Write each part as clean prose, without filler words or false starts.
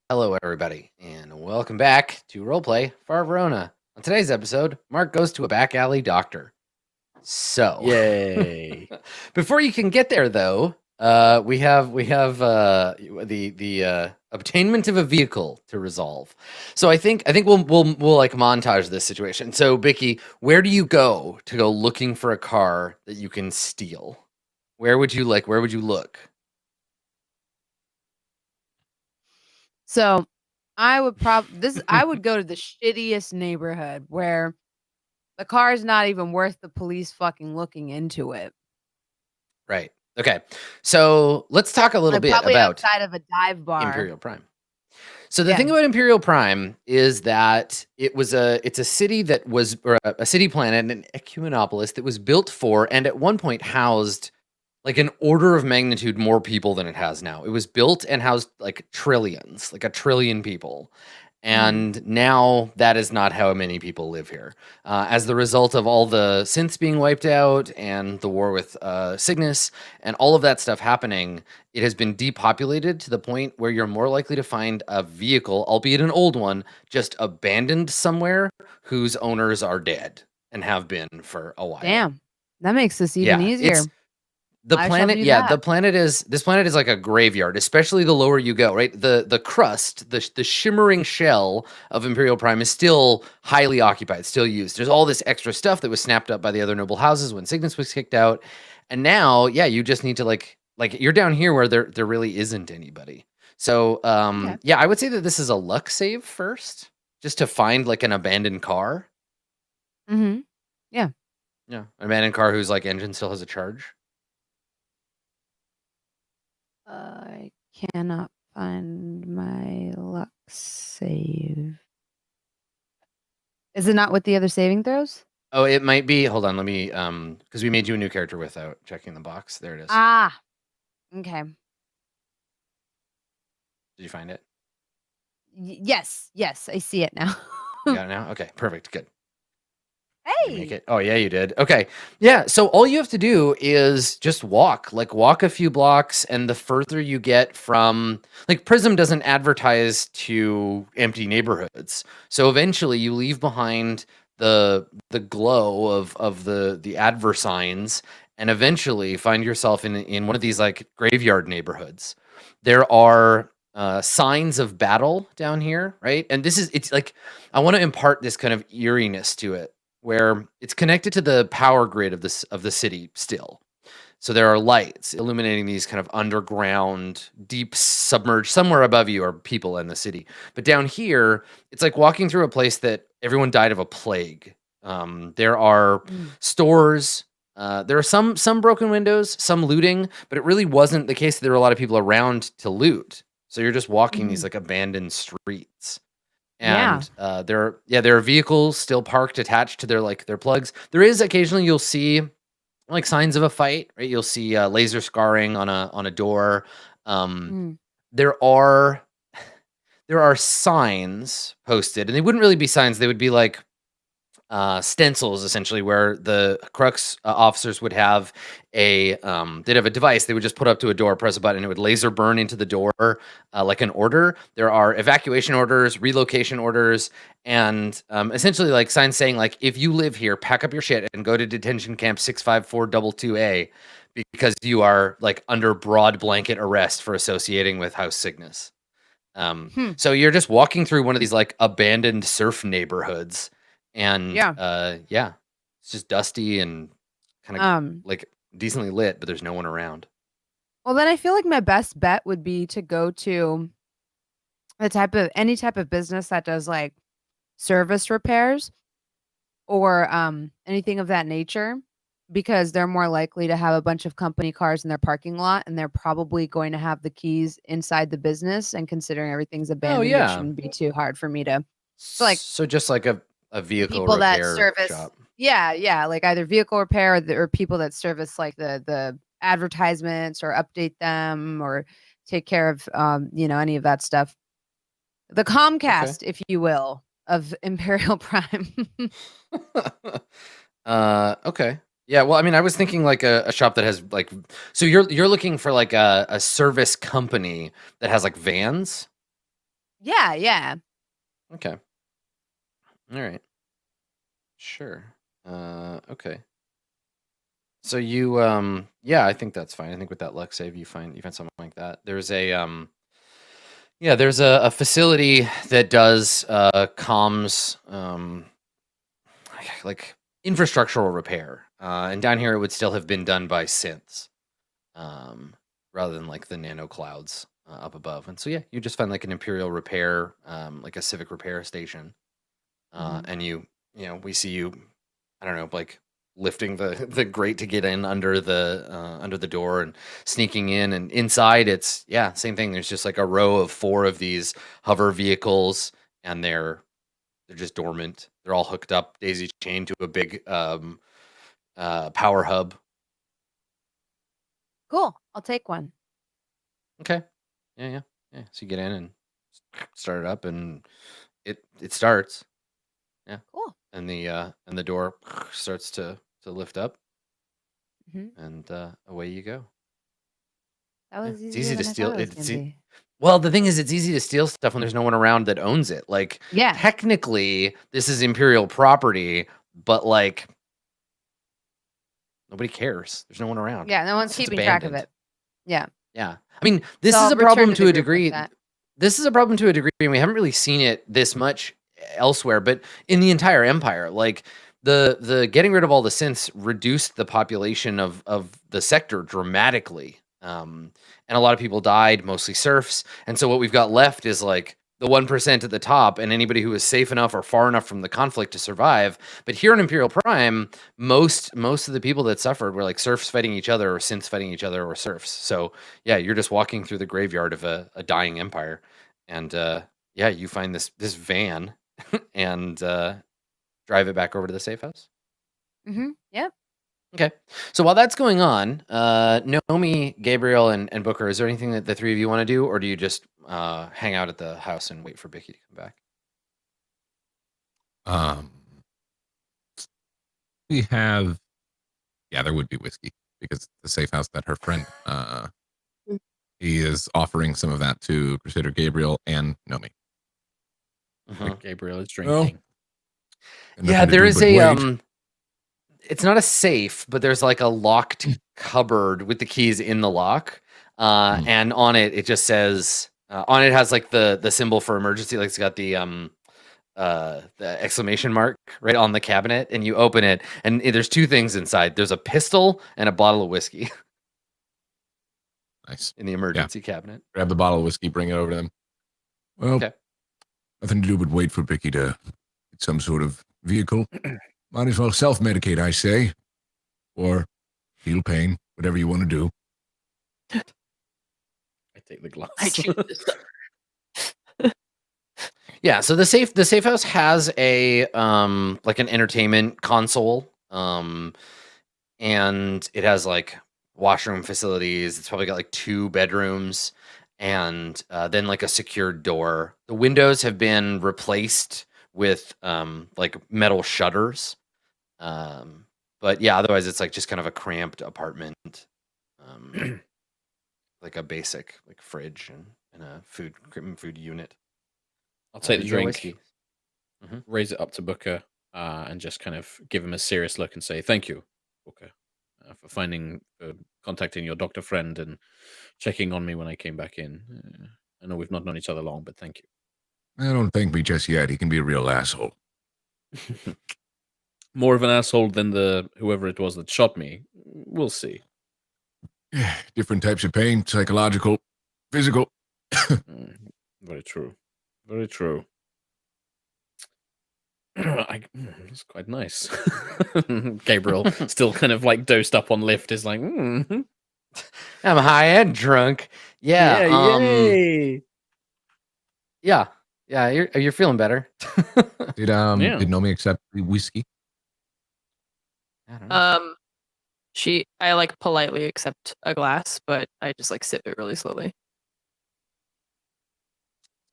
Hello, everybody, and welcome back to Roleplay for Verona. On today's episode, Mark goes to a back alley doctor. So, Yay! before you can get there, though, we have the obtainment of a vehicle to resolve. So I think we'll like montage this situation. So, Bicky, where do you go to go looking for a car that you can steal? Where would you look? So I would I would go to the shittiest neighborhood where the car is not even worth the police fucking looking into it. Right. Okay. So let's talk a little bit probably about outside of a dive bar. Imperial Prime. So the thing about Imperial Prime is that it's a city that was, or a city planet, an ecumenopolis that was built for, and at one point housed like an order of magnitude more people than it has now. It was built and housed like trillions, like 1 trillion people. And now that is not how many people live here. As the result of all the synths being wiped out and the war with Cygnus and all of that stuff happening, it has been depopulated to the point where you're more likely to find a vehicle, albeit an old one, just abandoned somewhere whose owners are dead and have been for a while. Damn, that makes this even easier. This planet is like a graveyard, especially the lower you go, right? The crust, the shimmering shell of Imperial Prime is still highly occupied, still used. There's all this extra stuff that was snapped up by the other noble houses when Cygnus was kicked out. And now, you just need to like you're down here where there really isn't anybody. So, I would say that this is a luck save first, just to find like an abandoned car. Mm-hmm. Yeah. Yeah. An abandoned car whose like engine still has a charge. I cannot find my luck save. Is it not with the other saving throws? Oh, it might be. Hold on, let me because we made you a new character without checking the box. There it is. Ah. Okay. Did you find it? Yes, I see it now. You got it now? Okay, perfect. Good. Hey. Make it. Oh, yeah, you did. Okay. Yeah, so all you have to do is just walk a few blocks, and the further you get from, like, Prism doesn't advertise to empty neighborhoods. So eventually you leave behind the glow of the adver signs and eventually find yourself in one of these like graveyard neighborhoods. There are signs of battle down here, right? And it's like, I want to impart this kind of eeriness to it, where it's connected to the power grid of the city still. So there are lights illuminating these kind of underground, deep submerged, somewhere above you are people in the city. But down here, it's like walking through a place that everyone died of a plague. There are stores. There are some broken windows, some looting, but it really wasn't the case that there were a lot of people around to loot. So you're just walking these like abandoned streets. And there are vehicles still parked attached to their plugs. There is occasionally you'll see like signs of a fight, right? You'll see laser scarring on a door. There are signs posted, and they wouldn't really be signs. They would be like stencils, essentially, where the Crux officers would have they'd have a device they would just put up to a door, press a button, and it would laser burn into the door like an order. There are evacuation orders, relocation orders, and essentially like signs saying like, if you live here, pack up your shit and go to detention camp 65422A because you are like under broad blanket arrest for associating with House Cygnus. So you're just walking through one of these like abandoned surf neighborhoods. And it's just dusty and kind of like decently lit, but there's no one around. Well, then I feel like my best bet would be to go to any type of business that does like service repairs or anything of that nature, because they're more likely to have a bunch of company cars in their parking lot, and they're probably going to have the keys inside the business. And considering everything's abandoned, it shouldn't be too hard for me to. So just like a vehicle people repair that service shop. Like either vehicle repair or people that service like the advertisements or update them or take care of any of that stuff. The Comcast, if you will, of Imperial Prime. Okay. Yeah, well, I mean, I was thinking like a shop that has like, so you're looking for like a service company that has like vans? Yeah, yeah. Okay. All right. Sure. Okay. So you yeah, I think that's fine. I think with that luck save you find something like that. There's a yeah, there's a facility that does comms like infrastructural repair. And down here it would still have been done by synths. Rather than like the nano clouds up above. And so yeah, you just find like an imperial repair, like a civic repair station. And we see you, I don't know, like lifting the the grate to get in under the door and sneaking in, and inside it's same thing. There's just like a row of 4 of these hover vehicles, and they're just dormant. They're all hooked up, daisy chained to a big power hub. Cool. I'll take one. Okay. Yeah. So you get in and start it up, and it starts. Yeah. Cool. And the door starts to lift up, Mhm. and away you go. That Yeah. was It's easier easy to than I thought steal. it was gonna be. Well, the thing is, it's easy to steal stuff when there's no one around that owns it. Like, Yeah. technically, this is Imperial property, but like nobody cares. There's no one around. Yeah, no one's It's keeping track of abandoned. it. Yeah. Yeah. I mean, this So is I'll a return problem to to the a group with degree. that. This is a problem to a degree, and we haven't really seen it this much elsewhere, but in the entire empire, like the getting rid of all the synths reduced the population of the sector dramatically. And a lot of people died, mostly serfs. And so what we've got left is like the 1% at the top, and anybody who is safe enough or far enough from the conflict to survive. But here in Imperial Prime, most of the people that suffered were like serfs fighting each other, or synths fighting each other, or serfs. So yeah, you're just walking through the graveyard of a dying empire, and yeah, you find this van and drive it back over to the safe house. Yep. Okay. So while that's going on, Naomi, Gabriel, and Booker, is there anything that the 3 of you want to do, or do you just hang out at the house and wait for Bicky to come back? We have, there would be whiskey because the safe house that her friend, he is offering some of that to Crusader Gabriel and Nomi. Like Gabriel is drinking. Yeah, there is a it's not a safe, but there's like a locked cupboard with the keys in the lock. And on it, it just says on it has like the symbol for emergency, like it's got the exclamation mark right on the cabinet, and you open it, and there's 2 things inside. There's a pistol and a bottle of whiskey. Nice. In the emergency cabinet. Grab the bottle of whiskey, bring it over to them. Well, Okay. nothing to do but wait for Bicky to get some sort of vehicle. Might as well self-medicate, I say. Or feel pain, whatever you want to do. I take the glass. I drink this stuff. Yeah, so the safe house has a like an entertainment console, and it has like washroom facilities. It's probably got like 2 bedrooms, and then like a secured door. The windows have been replaced with like metal shutters. But yeah, otherwise it's like just kind of a cramped apartment. Like a basic like fridge and a food unit. I'll take the you got drink, whiskey. raise it up to Booker, and just kind of give him a serious look and say, "Thank you, Booker, for contacting your doctor friend and checking on me when I came back in. I know we've not known each other long, but thank you." Don't thank me just yet. He can be a real asshole. More of an asshole than the whoever it was that shot me. We'll see. Different types of pain, psychological, physical. Very true. Very true. It's quite nice. Gabriel, still kind of like dosed up on lift, is like, I'm high and drunk. Yeah. yay. Yeah. You're feeling better. Did Nomi accept the whiskey? I don't know. I like politely accept a glass, but I just like sip it really slowly.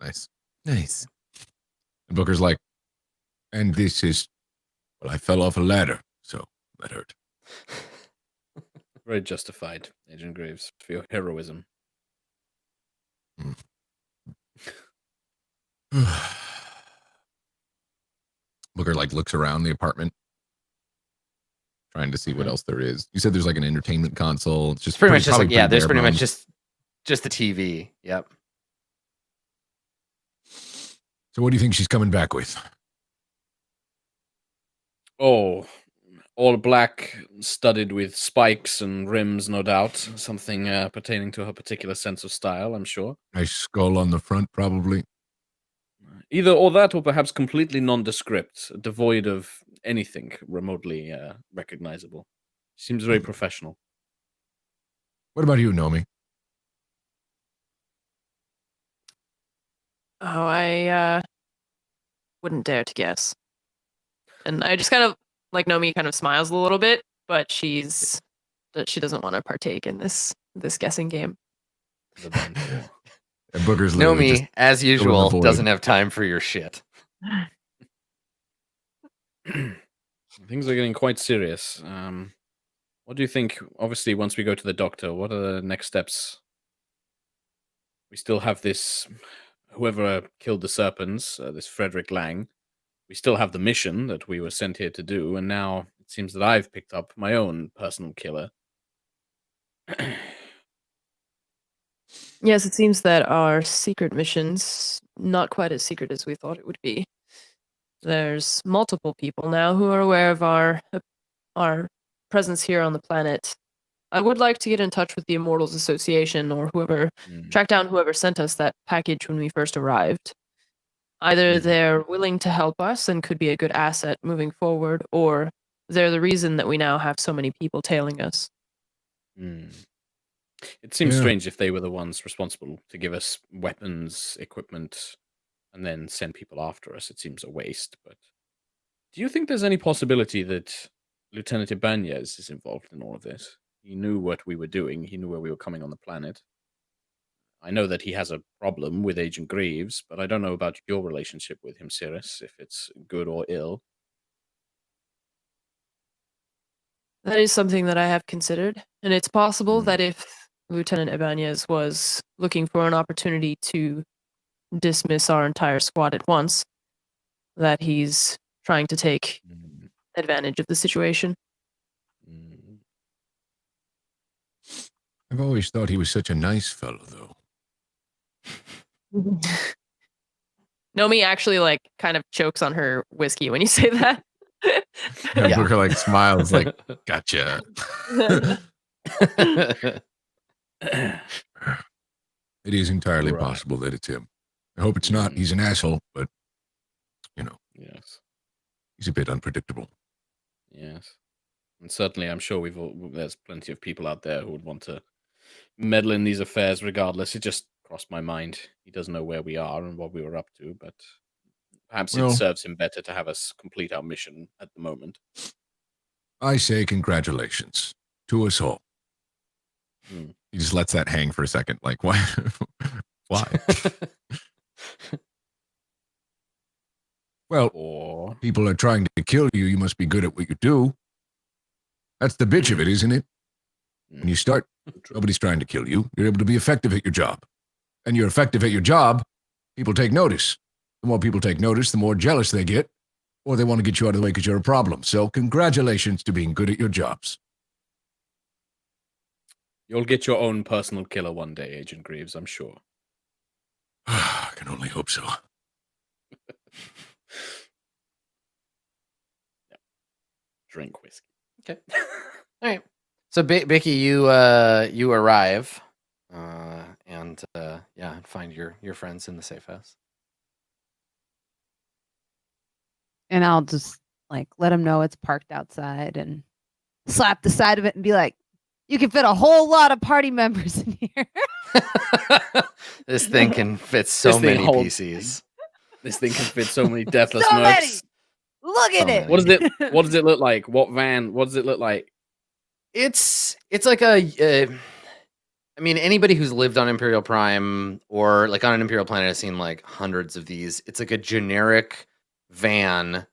Nice. And Booker's like, and this is, well, I fell off a ladder, so that hurt. Very justified, Agent Graves, for your heroism. Booker like looks around the apartment, trying to see what else there is. You said there's like an entertainment console. It's just Pretty much just like, probably yeah, there's bare pretty much bones. just the TV. Yep. So what do you think she's coming back with? Oh, all black, studded with spikes and rims, no doubt. Something pertaining to her particular sense of style, I'm sure. Nice skull on the front, probably. Either or that, or perhaps completely nondescript, devoid of anything remotely recognizable. Seems very professional. What about you, Nomi? Oh, I wouldn't dare to guess. And I just kind of like Nomi kind of smiles a little bit, but she doesn't want to partake in this guessing game. The banter. And Booker's literally just Nomi, as filling the usual, void. doesn't have time for your shit. Things are getting quite serious. What do you think? Obviously, once we go to the doctor, what are the next steps? We still have this, whoever killed the serpents, this Frederick Lang. We still have the mission that we were sent here to do, and now it seems that I've picked up my own personal killer. Yes, it seems that our secret mission's not quite as secret as we thought it would be. There's multiple people now who are aware of our presence here on the planet. I would like to get in touch with the Immortals Association or whoever, track down whoever sent us that package when we first arrived. Either they're willing to help us and could be a good asset moving forward, or they're the reason that we now have so many people tailing us. It seems strange if they were the ones responsible to give us weapons, equipment, and then send people after us. It seems a waste, but do you think there's any possibility that Lieutenant Ibanez is involved in all of this? He knew what we were doing. He knew where we were coming on the planet. I know that he has a problem with Agent Greaves, but I don't know about your relationship with him, Cirrus, if it's good or ill. That is something that I have considered, and it's possible that if Lieutenant Ibanez was looking for an opportunity to dismiss our entire squad at once, that he's trying to take advantage of the situation. I've always thought he was such a nice fellow, though. Nomi actually like kind of chokes on her whiskey when you say that. And Booker like smiles like, gotcha. It is entirely possible that it's him. I hope it's not. He's an asshole, but, you know. Yes. He's a bit unpredictable. Yes. And certainly I'm sure there's plenty of people out there who would want to meddle in these affairs regardless. It just crossed my mind. He doesn't know where we are and what we were up to, but perhaps it serves him better to have us complete our mission at the moment. I say congratulations to us all. He just lets that hang for a second. Like, why? Why? Well, people are trying to kill you. You must be good at what you do. That's the bitch of it, isn't it? When you start, nobody's trying to kill you. You're able to be effective at your job. And you're effective at your job, people take notice. The more people take notice, the more jealous they get, or they want to get you out of the way because you're a problem. So congratulations to being good at your jobs. You'll get your own personal killer one day, Agent Greaves, I'm sure. I can only hope so. Drink whiskey. Okay. All right. So, Bicky, you arrive and find your friends in the safe house. And I'll just like let them know it's parked outside and slap the side of it and be like, you can fit a whole lot of party members in here. This thing can fit so many PCs. This thing can fit so many deathless So mercs. many. Look at it. What does it look like? What van? What does it look like? It's like I mean, anybody who's lived on Imperial Prime or like on an Imperial planet has seen like hundreds of these. It's like a generic van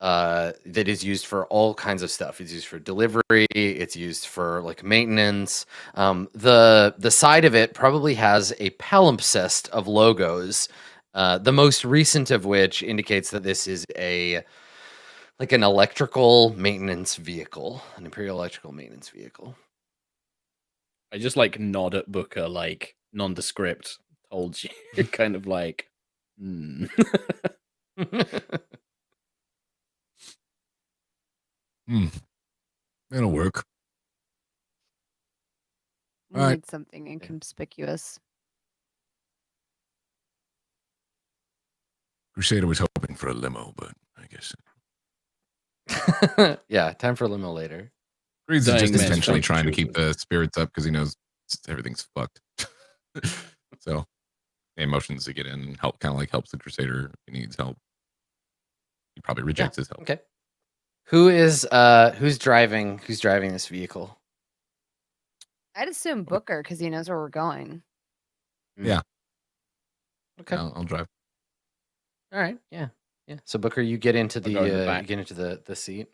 that is used for all kinds of stuff. It's used for delivery. It's used for like maintenance. The side of it probably has a palimpsest of logos The most recent of which indicates that this is like an electrical maintenance vehicle, an Imperial electrical maintenance vehicle. I just like nod at Booker, like nondescript. Told you, kind of like. That'll work. We All right. need something inconspicuous. Crusader was hoping for a limo, but I guess Yeah, time for a limo later. Reed's Dying just men intentionally fight trying to children. keep the spirits up because he knows everything's fucked. So, emotions to get in and help, kind of like helps the Crusader if he needs help. He probably rejects his help. Okay. Who's driving this vehicle? I'd assume Booker because he knows where we're going. Yeah. Okay. I'll drive. All right. Yeah. Yeah. So Booker, you get into I'll go in the you back. get into the seat.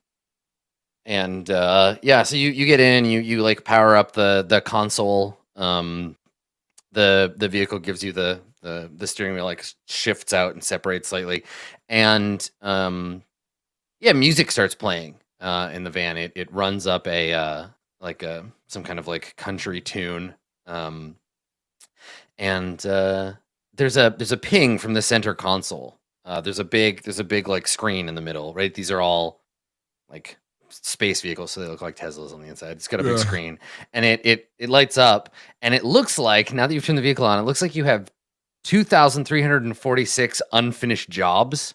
And yeah, so you get in, you like power up the console. The vehicle gives you the steering wheel like shifts out and separates slightly. And yeah, music starts playing in the van. It runs up a some kind of like country tune. And there's a ping from the center console. There's a big like screen in the middle, right? These are all like space vehicles, so they look like Teslas on the inside. It's got a big screen, and it lights up, and it looks like, now that you've turned the vehicle on, it looks like you have 2,346 unfinished jobs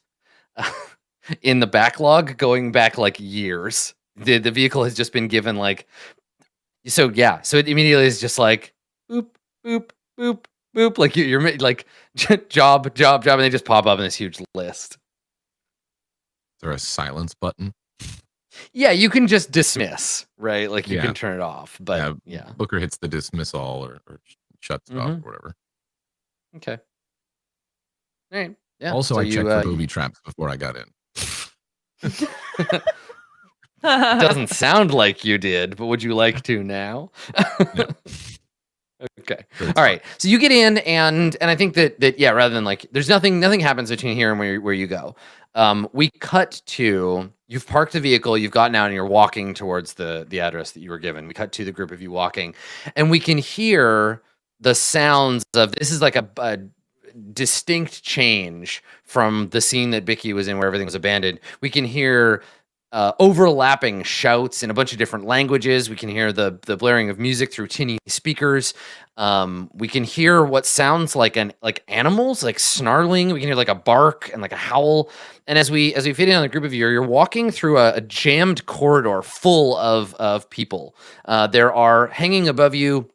in the backlog, going back like years. The vehicle has just been given like, so yeah, so it immediately is just like boop boop boop boop, like you're like job, and they just pop up in this huge list. Is there a silence button? Yeah, you can just dismiss, right? Like you Yeah. can turn it off, but Yeah, yeah. Booker hits the dismiss all or shuts it off or whatever. Okay. All right. Yeah. Also, so I checked for booby traps before I got in. It doesn't sound like you did, but would you like to now? No. Okay. Sure, All right. So you get in, and I think that yeah, rather than like, there's nothing happens between here and where you go. We cut to, you've parked the vehicle, you've gotten out, and you're walking towards the address that you were given. We cut to the group of you walking, and we can hear the sounds of, this is like a distinct change from the scene that Bicky was in where everything was abandoned. We can hear overlapping shouts in a bunch of different languages. We can hear the blaring of music through tinny speakers. We can hear what sounds like animals, like snarling. We can hear like a bark and like a howl. And as we fit in on a group of you, you're walking through a jammed corridor full of people. There are hanging above you.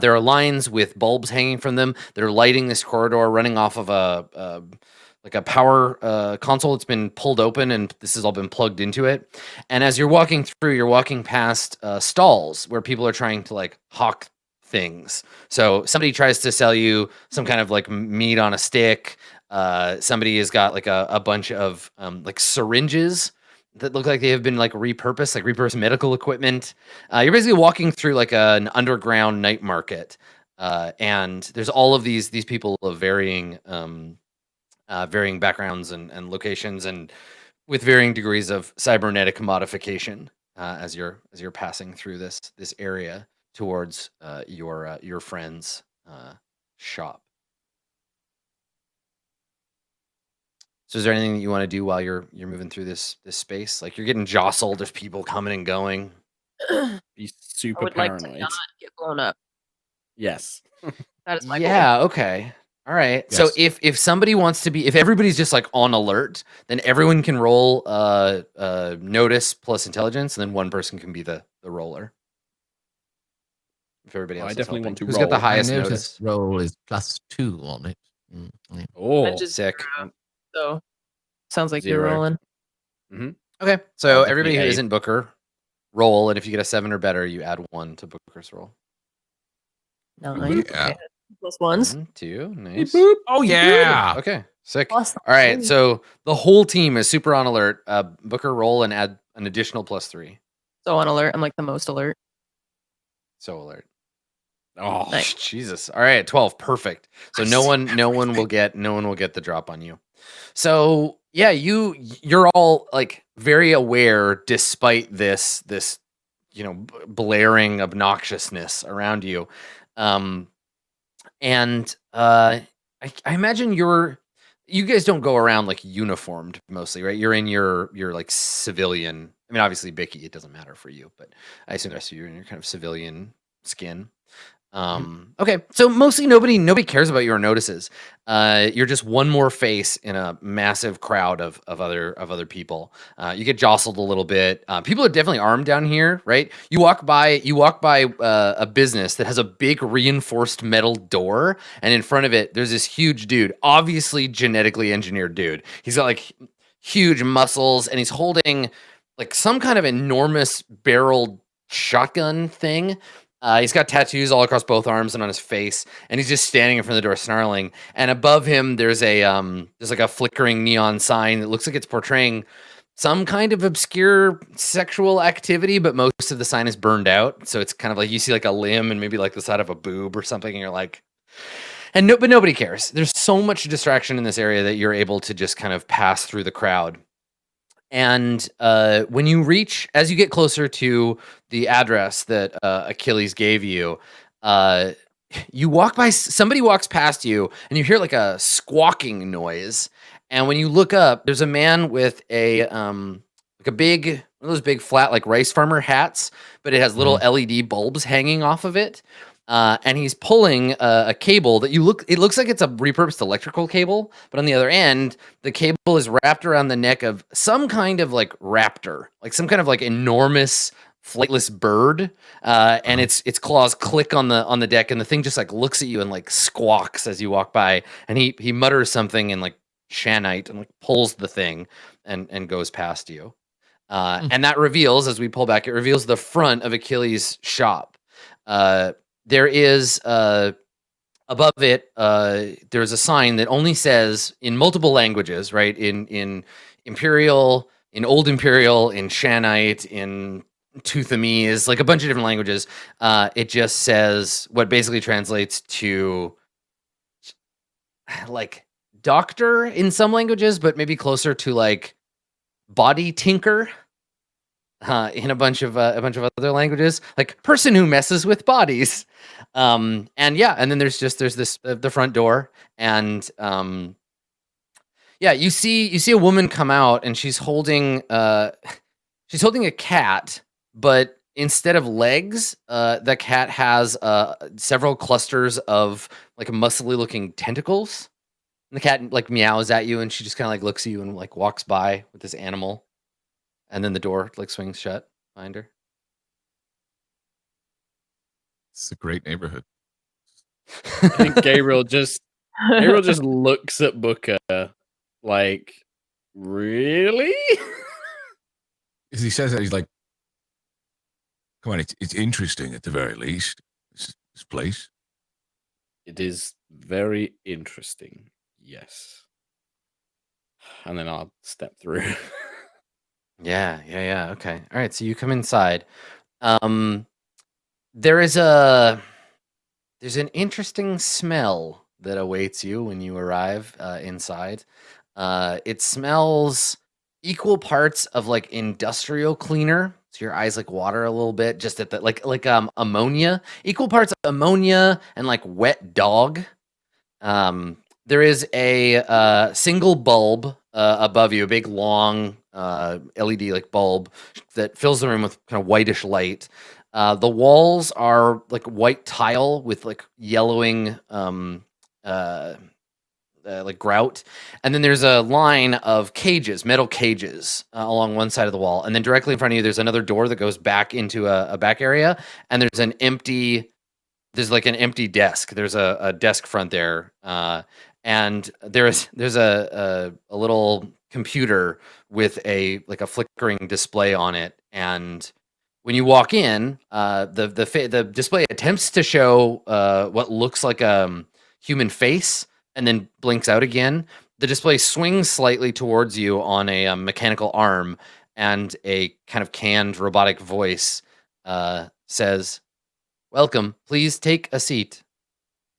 There are lines with bulbs hanging from them that are lighting this corridor, running off of a power console that's been pulled open, and this has all been plugged into it. And as you're walking through, you're walking past stalls where people are trying to like hawk things. So somebody tries to sell you some kind of like meat on a stick. Somebody has got like a bunch of like syringes that look like they have been like repurposed medical equipment. You're basically walking through like an underground night market, and there's all of these people of varying backgrounds and locations, and with varying degrees of cybernetic modification as you're passing through this area towards your friend's shop. So is there anything that you want to do while you're moving through this space? Like you're getting jostled, there's people coming and going. Be I super would like to paranoid. not get blown up. Yes. That is my goal. Yeah, okay. All right. So Yes. if somebody wants to be, if everybody's just like on alert, then everyone can roll notice plus intelligence, and then one person can be the roller. If everybody Well, else I is definitely helping. want to Who's got the roll. highest My notice? roll is +2 on it. Oh, I'm just Sick. so sounds like you're 0. rolling. Okay. Oh, So definitely everybody who A. isn't Booker, roll, and if you get a 7 or better, you add 1 to Booker's roll. 9. Yeah. Okay. Plus ones. 1, 2, nice. Oh yeah. Okay, sick. Plus All right, three. so the whole team is super on alert. Booker, roll and add an additional +3. So on alert. I'm like the most alert. So alert. Oh, Nice. Jesus. All right, 12. Perfect. So no one will get the drop on you. So yeah, you're all like very aware despite this blaring obnoxiousness around you. And I imagine you guys don't go around like uniformed mostly, right? You're in your like civilian. I mean, obviously, Bicky, it doesn't matter for you, but I assume the rest of you are in your kind of civilian skin. Okay, so mostly nobody cares about you or notices. You're just one more face in a massive crowd of other people. You get jostled a little bit. People are definitely armed down here, right? You walk by a business that has a big reinforced metal door, and in front of it there's this huge dude, obviously genetically engineered dude. He's got like huge muscles, and he's holding like some kind of enormous barreled shotgun thing. He's got tattoos all across both arms and on his face, and he's just standing in front of the door snarling. And above him, there's like a flickering neon sign that looks like it's portraying some kind of obscure sexual activity, but most of the sign is burned out. So it's kind of like you see like a limb and maybe like the side of a boob or something, and you're like, but nobody cares. There's so much distraction in this area that you're able to just kind of pass through the crowd. And when you as you get closer to the address that Achilles gave you, you walk by, somebody walks past you, and you hear like a squawking noise. And when you look up, there's a man with a like a big, one of those big flat like rice farmer hats, but it has little LED bulbs hanging off of it. And he's pulling a cable that it looks like it's a repurposed electrical cable, but on the other end, the cable is wrapped around the neck of some kind of like raptor, like some kind of like enormous flightless bird. And its claws click on the deck, and the thing just like looks at you and like squawks as you walk by, and he mutters something in like Shanite and like pulls the thing and goes past you. And that reveals, as we pull back, it reveals the front of Achilles' shop. There is above it, there's a sign that only says in multiple languages, right? In Imperial, in Old Imperial, in Shanite, in Tuthamese, like a bunch of different languages. It just says what basically translates to like doctor in some languages, but maybe closer to like body tinker. In a bunch of other languages, like person who messes with bodies. And then there's this the front door, and you see a woman come out, and she's holding a cat, but instead of legs, the cat has several clusters of like muscly looking tentacles. And the cat like meows at you, and she just kind of like looks at you and like walks by with this animal. And then the door like swings shut behind her. It's a great neighborhood. I think Gabriel just looks at Booker like, really? As he says that, he's like, come on, it's interesting at the very least, this place. It is very interesting, yes. And then I'll step through. Yeah. Okay. All right. So you come inside. There's an interesting smell that awaits you when you arrive inside. It smells equal parts of like industrial cleaner. So your eyes like water a little bit, just at the like ammonia. Equal parts of ammonia and like wet dog. There is a single bulb above you, a big long LED like bulb that fills the room with kind of whitish light. The walls are like white tile with like yellowing like grout, and then there's a line of cages, metal cages, along one side of the wall, and then directly in front of you there's another door that goes back into a back area, and there's like an empty desk. There's a desk front there, and there's a little computer with a flickering display on it. And when you walk in, the display attempts to show what looks like a human face, and then blinks out again. The display swings slightly towards you on a mechanical arm, and a kind of canned robotic voice says, Welcome. Please take a seat.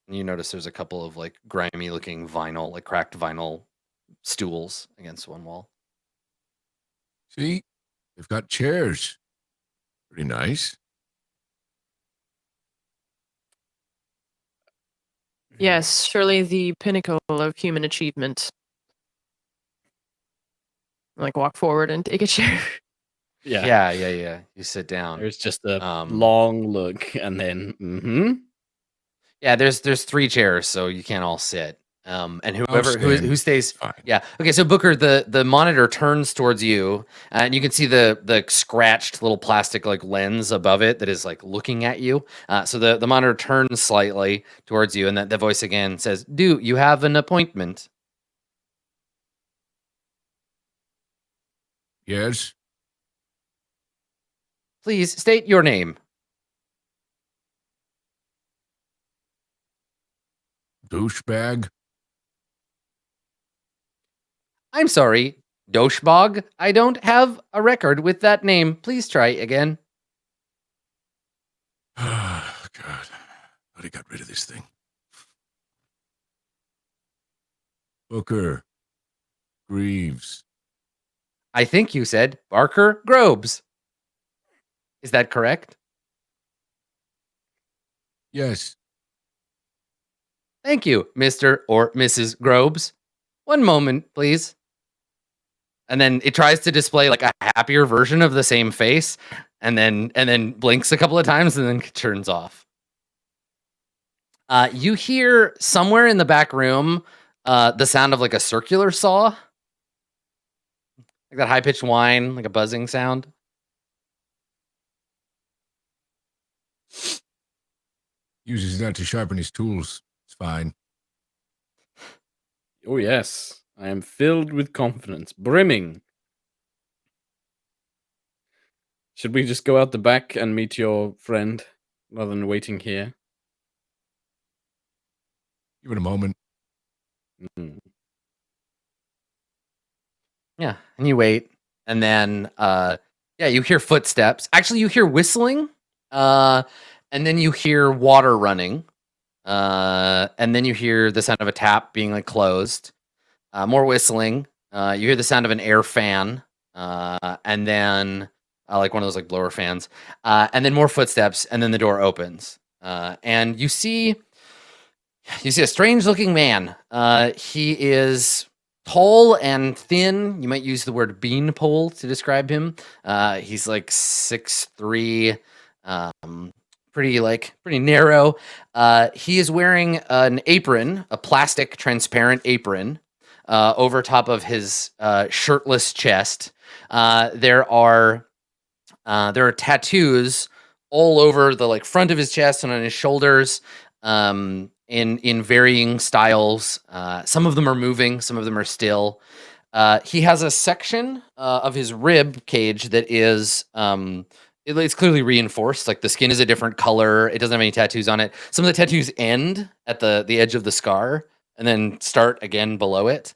And you notice there's a couple of like grimy looking vinyl, like cracked vinyl stools against one wall. See, they've got chairs. Pretty nice. Yes, surely the pinnacle of human achievement. Like walk forward and take a chair. Yeah. Yeah. You sit down. There's just a Um, long look, and then Yeah, there's 3 chairs, so you can't all sit. And I'll whoever who stand. stays. Fine. Yeah. Okay. So Booker, the monitor turns towards you, and you can see the scratched little plastic like lens above it that is like looking at you. So the monitor turns slightly towards you, and the voice again says, "Do you have an appointment?" Yes. Please state your name. Douchebag. I'm sorry, Doshbog. I don't have a record with that name. Please try again. Oh, God. Thought he got rid of this thing. Booker. Greaves. I think you said Barker Grobes. Is that correct? Yes. Thank you, Mr. or Mrs. Grobes. One moment, please. And then it tries to display like a happier version of the same face, and then blinks a couple of times and then turns off. You hear somewhere in the back room the sound of like a circular saw. Like that high-pitched whine, like a buzzing sound. Uses that to sharpen his tools. It's fine. oh yes, I am filled with confidence, brimming. Should we just go out the back and meet your friend rather than waiting here? Give it a moment. Mm. Yeah, and you wait, and then you hear footsteps. Actually, you hear whistling, and then you hear water running, and then you hear the sound of a tap being like closed. More whistling. You hear the sound of an air fan, and then like one of those like blower fans, and then more footsteps, and then the door opens, and you see a strange looking man. He is tall and thin. You might use the word beanpole to describe him. He's like 6'3", pretty narrow. He is wearing an apron, a plastic transparent apron, over top of his shirtless chest. There are tattoos all over the like front of his chest and on his shoulders, in varying styles. Some of them are moving, some of them are still. He has a section of his rib cage that is it's clearly reinforced. Like the skin is a different color. It doesn't have any tattoos on it. Some of the tattoos end at the edge of the scar and then start again below it.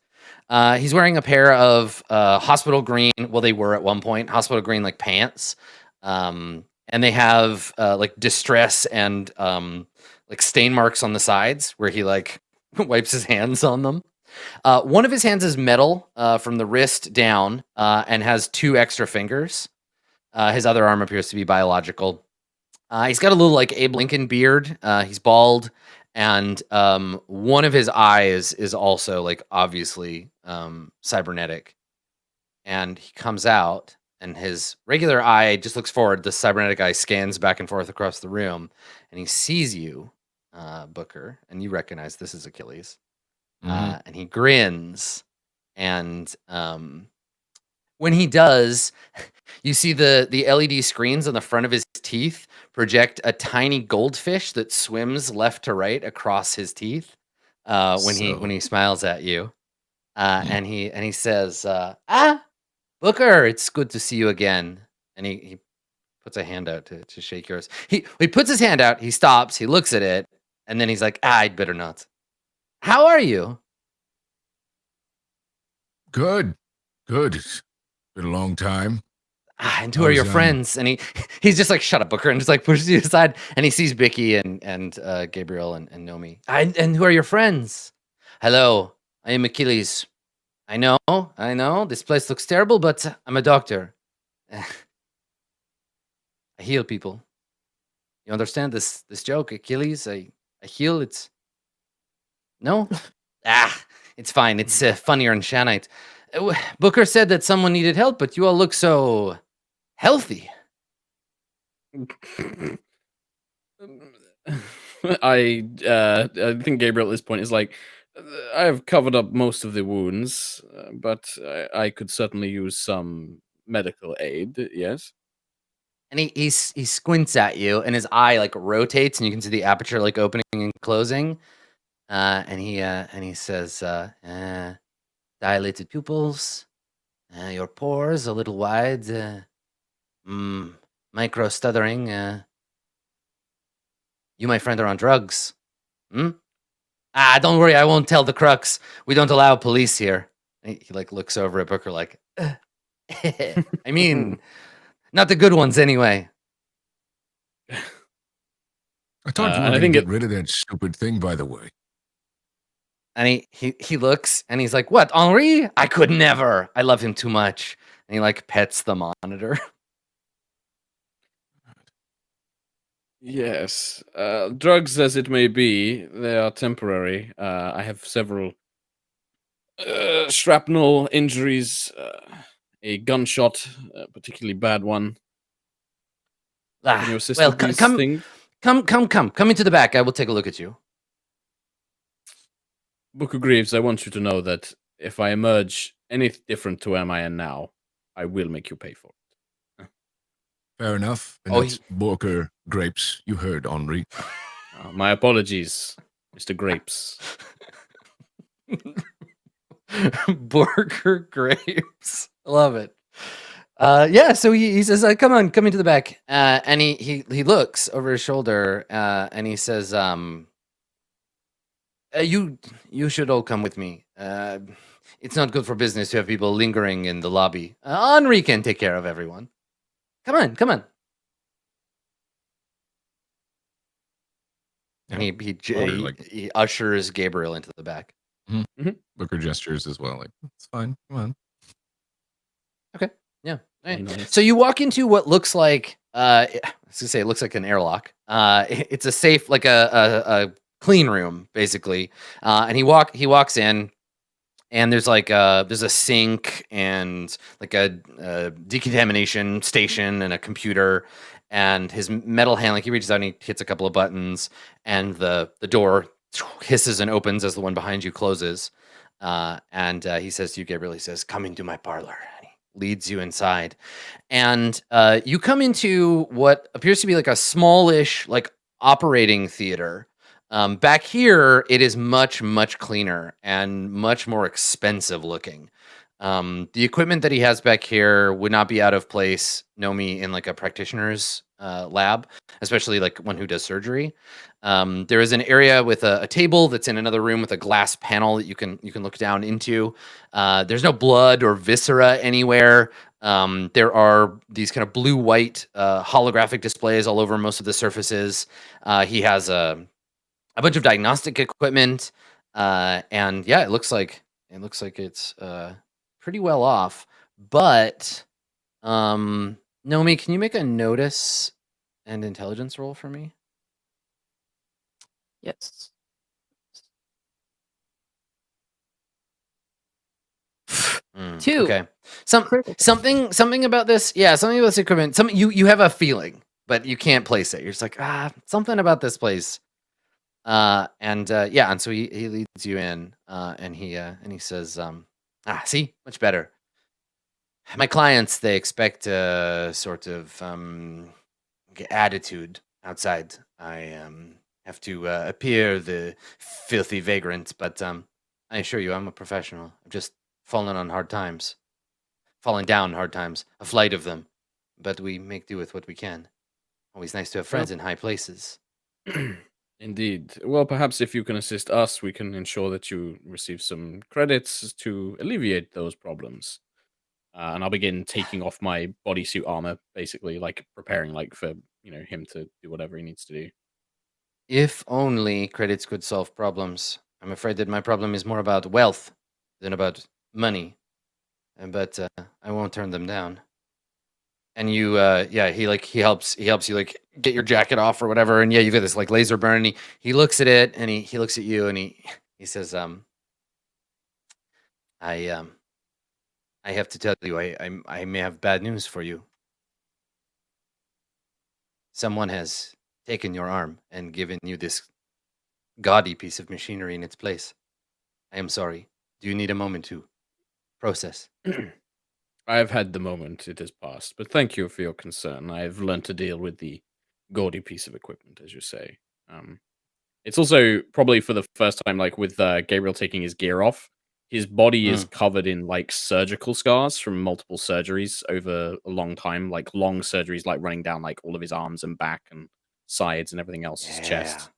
He's wearing a pair of hospital green. Well, they were at one point hospital green like pants, and they have like distress and like stain marks on the sides where he like wipes his hands on them. One of his hands is metal from the wrist down, and has 2 extra fingers. His other arm appears to be biological. He's got a little like Abe Lincoln beard. He's bald, and one of his eyes is also like obviously cybernetic. And he comes out, and his regular eye just looks forward. The cybernetic eye scans back and forth across the room, and he sees you, Booker, and you recognize this is Achilles. And he grins, and when he does, you see the LED screens on the front of his teeth project a tiny goldfish that swims left to right across his teeth when he smiles at you, and he says, Booker, it's good to see you again. And he puts a hand out to shake yours. He puts his hand out, he stops, he looks at it, and then he's like, I'd better not. How are you? Good. It's been a long time. And who are your friends? And he's just like, shut up, Booker, and just like pushes you aside. And he sees Bicky and Gabriel and Nomi. And who are your friends? Hello, I am Achilles. I know. This place looks terrible, but I'm a doctor. I heal people. You understand this joke, Achilles? I heal. It's no. It's fine. It's funnier in Shanite. Booker said that someone needed help, but you all look so healthy. I think Gabriel at this point is like, I have covered up most of the wounds, but I could certainly use some medical aid. Yes. And he squints at you, and his eye like rotates, and you can see the aperture like opening and closing. And he says, dilated pupils, your pores a little wide, micro stuttering. You, my friend, are on drugs. Don't worry, I won't tell the crux. We don't allow police here. And he like looks over at Booker like, I mean, not the good ones anyway. I thought you were and I going think to get rid of that stupid thing, by the way. And he looks and he's like, what, Henri? I could never. I love him too much. And he like pets the monitor. Yes. Drugs as it may be, they are temporary. I have several shrapnel injuries, a gunshot, a particularly bad one. Can you assist with these things? Come into the back. I will take a look at you. Booker Greaves, I want you to know that if I emerge any different to where I am now, I will make you pay for it. Fair enough. And that's Booker Grapes. You heard, Henri. My apologies, Mr. Grapes. Burger Grapes. Love it. Yeah, so he says, come into the back. And he looks over his shoulder and he says, you should all come with me. It's not good for business to have people lingering in the lobby. Henri can take care of everyone. Come on. And he ushers Gabriel into the back. Booker gestures as well. Like, it's fine. Come on. Okay. Yeah. Right. Nice. So you walk into what looks like, I was gonna say it looks like an airlock. It's a safe, like a clean room, basically. And he walks in, and there's like there's a sink and like a decontamination station and a computer, and his metal hand, like he reaches out and he hits a couple of buttons, and the door hisses and opens as the one behind you closes. And he says to you, Gabriel, he says, come into my parlor. And he leads you inside. And you come into what appears to be like a smallish, like operating theater. Back here, it is much, much cleaner and much more expensive looking. The equipment that he has back here would not be out of place, Nomi, in like a practitioner's lab, especially like one who does surgery. There is an area with a table that's in another room with a glass panel that you can look down into. There's no blood or viscera anywhere. There are these kind of blue-white holographic displays all over most of the surfaces. He has a bunch of diagnostic equipment, and yeah, it looks like it's pretty well off. But Nomi, can you make a notice and intelligence roll for me? Yes. Two. Okay. Something about this. Yeah, something about this equipment. You have a feeling, but you can't place it. You're just like, something about this place. And so he leads you in, and he says, see, much better. My clients, they expect a sort of attitude outside. I have to appear the filthy vagrant, but I assure you, I'm a professional. I've just fallen down hard times, a flight of them, but we make do with what we can. Always nice to have friends in high places. Indeed. Well, perhaps if you can assist us, we can ensure that you receive some credits to alleviate those problems. and I'll begin taking off my bodysuit armor, basically, like preparing, like for him to do whatever he needs to do. If only credits could solve problems. I'm afraid that my problem is more about wealth than about money, but I won't turn them down. And you, he helps you like get your jacket off or whatever, and yeah, you get this like laser burn. And he looks at it, and he looks at you, and he says, I have to tell you, I may have bad news for you. Someone has taken your arm and given you this gaudy piece of machinery in its place. I am sorry. Do you need a moment to process? I have had the moment, it has passed, but thank you for your concern. I have learned to deal with the gaudy piece of equipment, as you say. It's also probably for the first time, like with Gabriel taking his gear off, his body is covered in like surgical scars from multiple surgeries over a long time, like long surgeries, like running down like all of his arms and back and sides and everything else, his chest.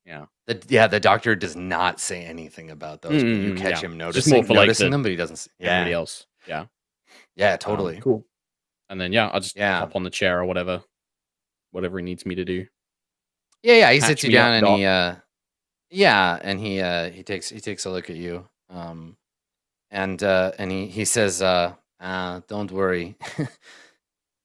Yeah. The doctor does not say anything about those, but you catch him Just more noticing for them, but he doesn't. everybody else. Yeah. Yeah, totally. Cool. And then I'll just hop on the chair or whatever he needs me to do. Yeah. He Patch sits you me down up, and he takes a look at you. And he says, "Don't worry.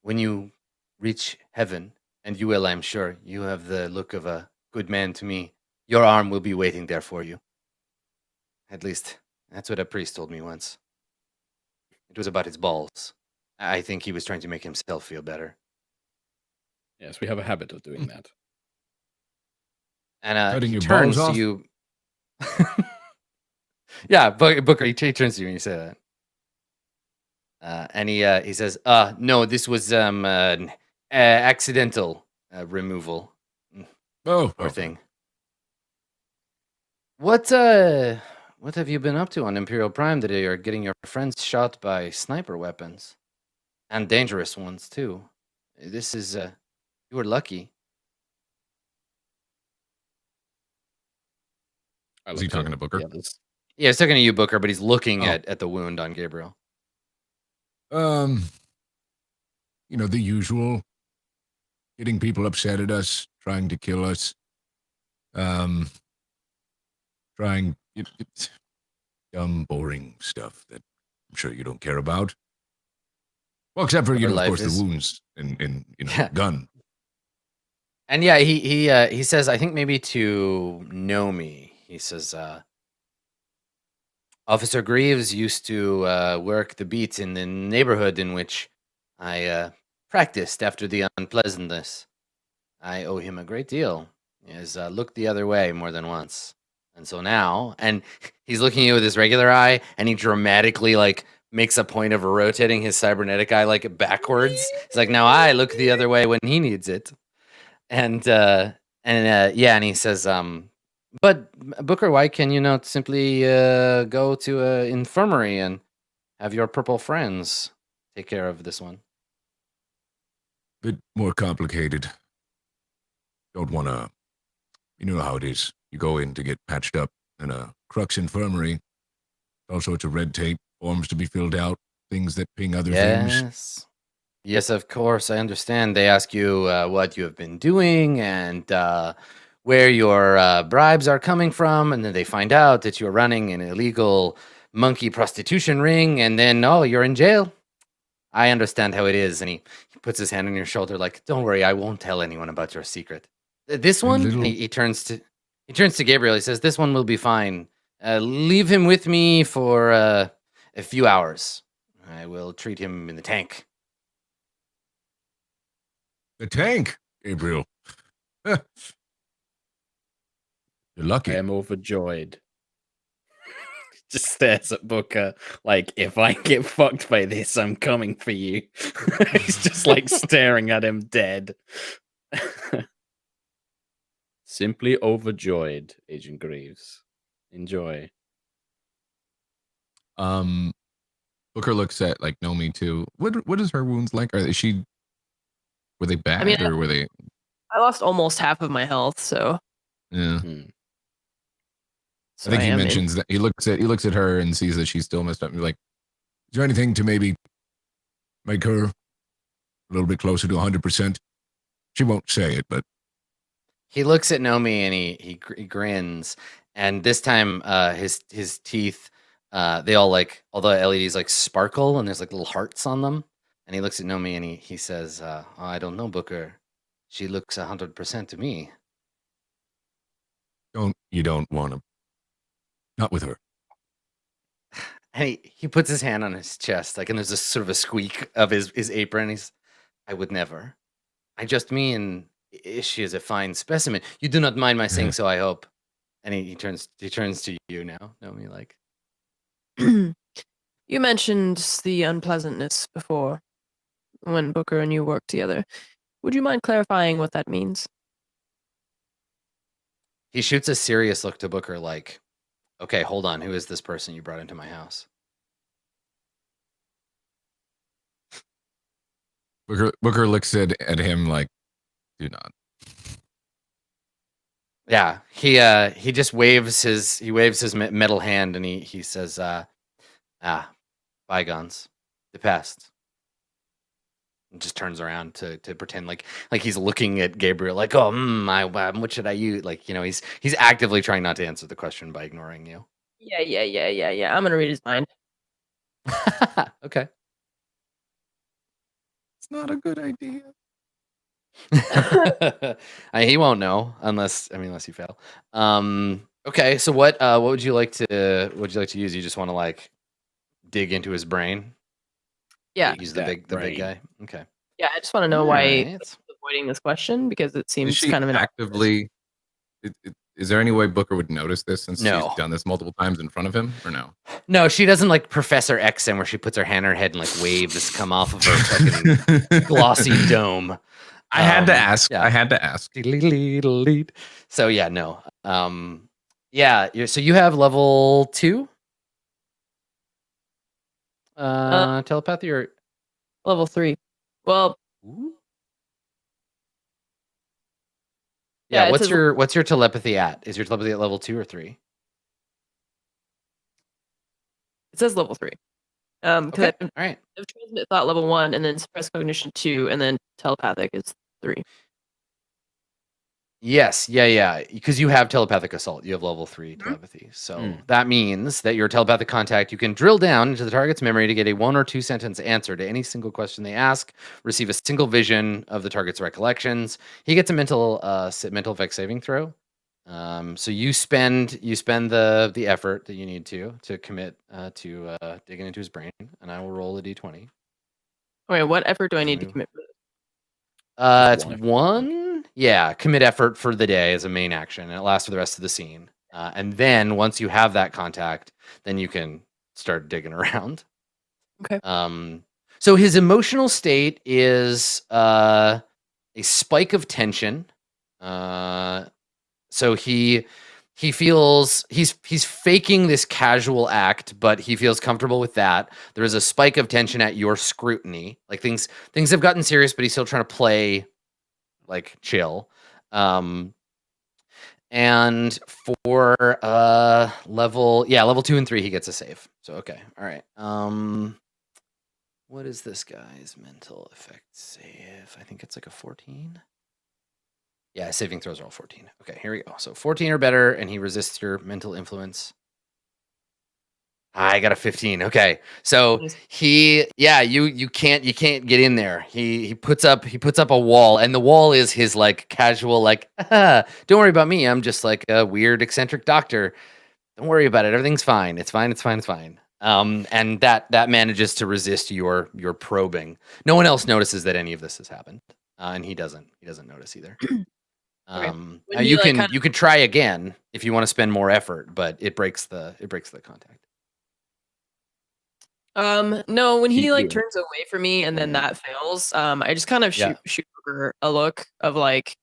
When you reach heaven, and you will, I'm sure, you have the look of a good man to me. Your arm will be waiting there for you. At least that's what a priest told me once. It was about his balls. I think he was trying to make himself feel better." Yes, we have a habit of doing that. And Cutting he your turns balls to off? you. Yeah, Booker, he turns to you and you say that. And he says, no, this was an accidental removal. Oh, Poor okay. thing. What have you been up to on Imperial Prime today? You're getting your friends shot by sniper weapons. And dangerous ones, too. This is, you were lucky. Is he talking to Booker? Yeah, he's talking to you, Booker, but he's looking at the wound on Gabriel. The usual. Getting people upset at us, trying to kill us. Dumb, boring stuff that I'm sure you don't care about. Well, except for, of course, the wounds and gun. And yeah, he says, I think maybe to know me, he says, Officer Greaves used to work the beat in the neighborhood in which I practiced after the unpleasantness. I owe him a great deal. He has looked the other way more than once. And so now, and he's looking at you with his regular eye, and he dramatically makes a point of rotating his cybernetic eye backwards. He's like, now I look the other way when he needs it. And he says, but Booker, why can you not simply go to an infirmary and have your purple friends take care of this one? Bit more complicated. Don't want to, you know how it is. You go in to get patched up in a Crux infirmary. All sorts of red tape, forms to be filled out, things that ping other things. Yes, of course, I understand. They ask you what you have been doing and where your bribes are coming from, and then they find out that you're running an illegal monkey prostitution ring, and then, you're in jail. I understand how it is, and he puts his hand on your shoulder like, don't worry, I won't tell anyone about your secret. This one, he turns to Gabriel. He says, this one will be fine. Leave him with me for a few hours. I will treat him in the tank. The tank, Gabriel. You're lucky. I am overjoyed. Just stares at Booker like, if I get fucked by this, I'm coming for you. He's just staring at him dead. Simply overjoyed, Agent Greaves. Enjoy. Booker looks at Nomi too. What is her wounds like? Were they bad or were they? I lost almost half of my health, so Yeah. So I think he mentions that he looks at her and sees that she's still messed up. And like, is there anything to maybe Make her a little bit closer to 100%. She won't say it, but He looks at Nomi and he grins, and this time his teeth they all like all the LEDs like sparkle and there's like little hearts on them. And he looks at Nomi and he says, oh, "I don't know, Booker. She looks 100% to me." you don't want him. Not with her. And he puts his hand on his chest, like, and there's a sort of a squeak of his apron. He's, "I would never. I just mean, she is a fine specimen. You do not mind my saying so, I hope." And he turns to you now, Nomi, like, You mentioned the unpleasantness before when Booker and you worked together. Would you mind clarifying what that means? he shoots a serious look to Booker, like, "Okay, hold on. Who is this person you brought into my house?" Booker looks at him like, do not. Yeah, he just waves his metal hand and he says, bygones, the past." And just turns around to pretend like he's looking at Gabriel, like, "Oh, what should I use?" Like, he's actively trying not to answer the question by ignoring you. Yeah. I'm gonna read his mind. Okay. It's not a good idea. He won't know unless you fail. Okay, so what would you like to use? You just want to like dig into his brain? Yeah. He's the big guy. Okay. Yeah, I just want to know why Alright. he's avoiding this question because it Is seems she kind of an actively? Is there any way Booker would notice this since No. she's done this multiple times in front of him, or no? No, she doesn't like Professor X him where she puts her hand on her head and like waves come off of her fucking glossy dome. I had to ask. yeah. I had to ask. So yeah, no. So you have level 2 telepathy or level 3. Well, yeah, it what's says- your telepathy at? Is your telepathy at level 2 or 3? It says level 3. Okay. All right. I've transmit thought level 1, and then suppress cognition 2, and then telepathic is 3. Yes, yeah, because you have telepathic assault. You have level 3 telepathy. So that means that your telepathic contact, you can drill down into the target's memory to get a 1 or 2 sentence answer to any single question they ask, receive a single vision of the target's recollections. He gets a mental effect saving throw. So you spend the effort that you need to commit to digging into his brain, and I will roll a d20. Wait, what effort do I need to commit for this? It's one. Yeah, commit effort for the day as a main action, and it lasts for the rest of the scene. And then once you have that contact, then you can start digging around. Okay. So his emotional state is a spike of tension. So he feels he's faking this casual act, but he feels comfortable with that. There is a spike of tension at your scrutiny. Like things have gotten serious, but he's still trying to play like chill. And for level 2 and 3 he gets a save. So okay. All right. What is this guy's mental effect save? I think it's like a 14. Yeah, saving throws are all 14. Okay, here we go. So 14 or better, and he resists your mental influence. I got a 15. Okay, so you can't get in there. He puts up a wall, and the wall is his like casual like, don't worry about me. I'm just like a weird eccentric doctor. Don't worry about it. Everything's fine. It's fine. And that manages to resist your probing. No one else notices that any of this has happened, and he doesn't notice either. Okay. You can try again if you want to spend more effort, but it breaks the contact. No, when he Keep like doing turns away from me and then that fails, I just kind of shoot Booker a look of like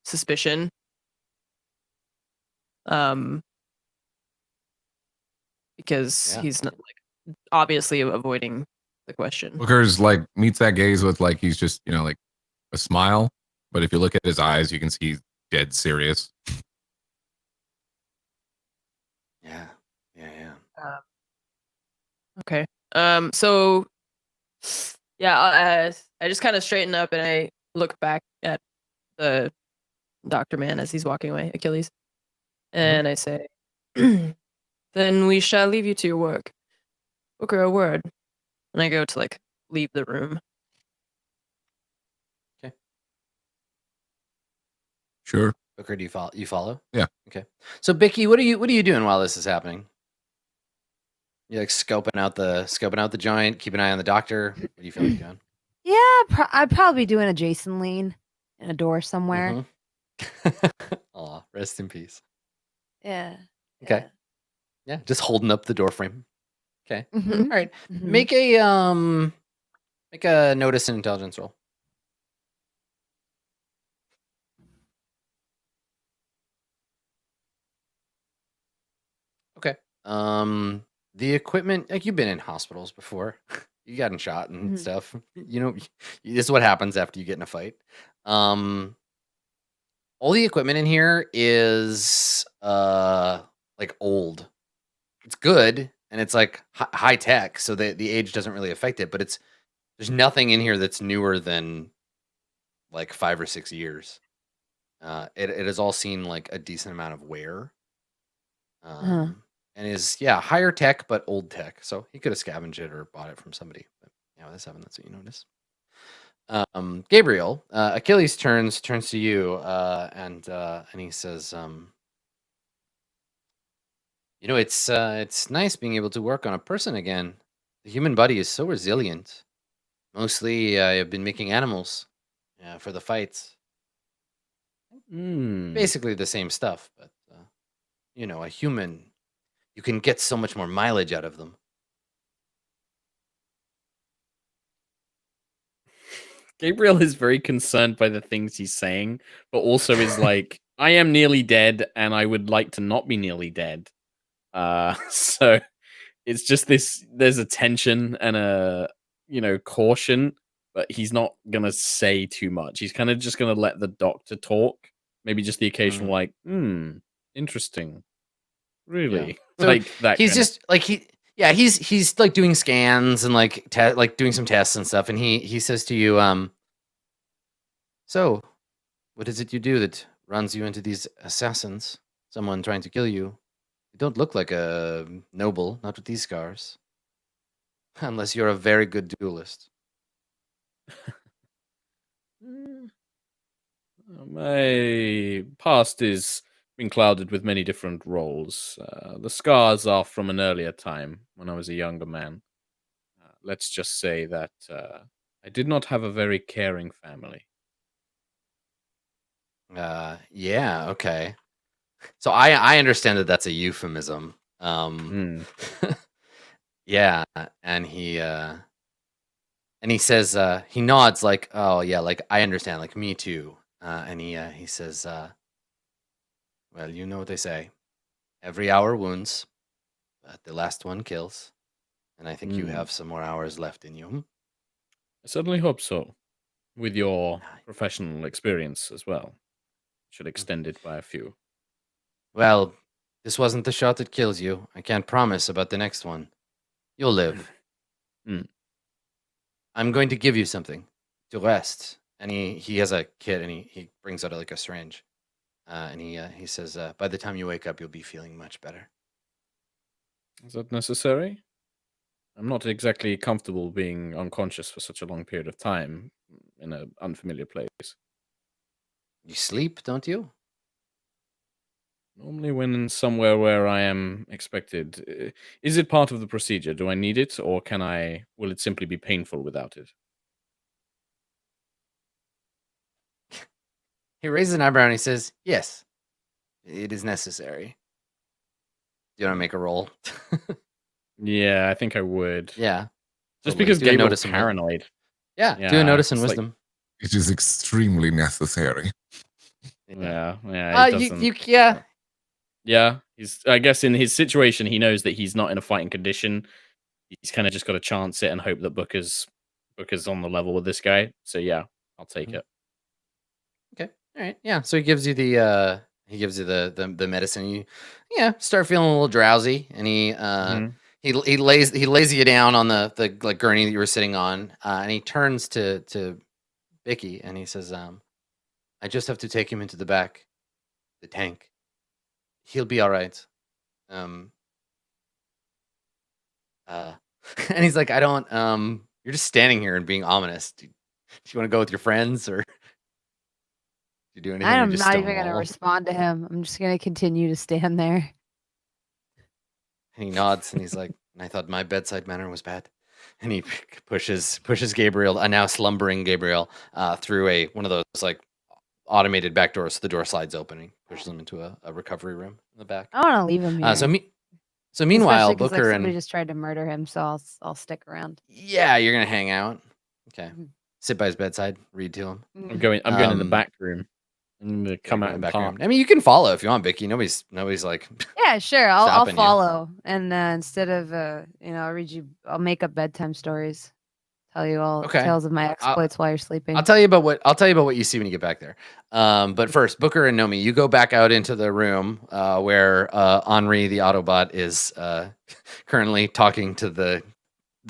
suspicion. Because he's not like obviously avoiding the question. Booker's like meets that gaze with like he's just like a smile, but if you look at his eyes, you can see he's dead serious. Yeah. Okay. So Yeah, I just kind of straighten up and I look back at the doctor man as he's walking away, Achilles, and I say, "Then we shall leave you to your work. Booker, a word." And I go to like leave the room. Sure. Booker, do you follow? Yeah. Okay. So Bicky, what are you doing while this is happening? You like scoping out the joint, keep an eye on the doctor. What do you feel like doing? Yeah, I'd probably be doing a Jason lean in a door somewhere. Aw, rest in peace. Yeah. Okay. Yeah, just holding up the door frame. Okay. Mhm. All right. Mhm. Make a notice and intelligence roll. Okay. The equipment, like you've been in hospitals before. You gotten shot and Mhm. stuff. You know, this is what happens after you get in a fight. All the equipment in here is like old. It's good and it's like high tech, so the age doesn't really affect it, but there's nothing in here that's newer than like 5 or 6 years. It has all seen like a decent amount of wear. And is higher tech but old tech. So he could have scavenged it or bought it from somebody. But yeah, with a 7, that's what you notice. Gabriel, Achilles turns to you and he says, you know, it's nice being able to work on a person again. The human body is so resilient. Mostly, I've been making animals for the fights. Basically the same stuff, but you know, a human, you can get so much more mileage out of them. Gabriel is very concerned by the things he's saying, but also is like, I am nearly dead and I would like to not be nearly dead. So it's just this, there's a tension and a, caution, but he's not gonna say too much. He's kind of just gonna let the doctor talk. Maybe just the occasional like, interesting. Really? So like that he's kind of just like he's like doing scans and like like doing some tests and stuff, and he says to you, so what is it you do that runs you into these assassins? Someone trying to kill you? You don't look like a noble, not with these scars. Unless you're a very good duelist. My past is been clouded with many different roles. The scars are from an earlier time when I was a younger man. Let's just say that I did not have a very caring family. Yeah, okay. So I understand that that's a euphemism. Yeah, and he says he nods like, oh yeah, like I understand, like me too. And he says, well, you know what they say, every hour wounds, but the last one kills. And I think you have some more hours left in you. I certainly hope so. With your professional experience as well. Should extend it by a few. Well, this wasn't the shot that kills you. I can't promise about the next one. You'll live. I'm going to give you something to rest. And he has a kit, and he brings out like a syringe. And he says, by the time you wake up, you'll be feeling much better. Is that necessary? I'm not exactly comfortable being unconscious for such a long period of time in an unfamiliar place. You sleep, don't you? Normally when somewhere where I am expected. Is it part of the procedure? Do I need it, or will it simply be painful without it? He raises an eyebrow and he says, yes, it is necessary. Do you want to make a roll? Yeah, I think I would. Yeah. Just totally. because Do a Gabriel's notice and paranoid. Yeah, do a notice and it's like- wisdom. It is extremely necessary. Yeah, it doesn't. Yeah. Yeah, I guess in his situation, he knows that he's not in a fighting condition. He's kind of just got to chance it and hope that Booker's on the level with this guy. So yeah, I'll take it. Okay. All right. Yeah. So he gives you the medicine. You start feeling a little drowsy, and he lays you down on the like gurney that you were sitting on, and he turns to Vicky and he says, "I just have to take him into the back, the tank. He'll be all right." Um, uh, and he's like, "I don't. You're just standing here and being ominous. Do you want to go with your friends or do you do anything? Or I'm just not even gonna stonewall?" respond to him. I'm just gonna continue to stand there. And he nods and he's like, "I thought my bedside manner was bad." And he pushes Gabriel, a now slumbering Gabriel, through one of those like automated back doors. So the door slides open. And he pushes him into a recovery room in the back. I want to leave him here. So meanwhile, Especially because like Booker somebody and just tried to murder him, so I'll stick around. yeah, you're gonna hang out. Okay, Mhm. sit by his bedside, read to him. I'm going in the Um, back room. I'm gonna come Go out in and the back park. room. I mean, you can follow if you want, Vicky. Nobody's like. Yeah, sure. I'll Stopping you. follow, and instead of I'll read you. I'll make up bedtime stories. Tell you all Okay. tales of my exploits while you're sleeping. I'll tell you about what you see when you get back there. But first, Booker and Nomi, you go back out into the room where Henri the Autobot is currently talking to the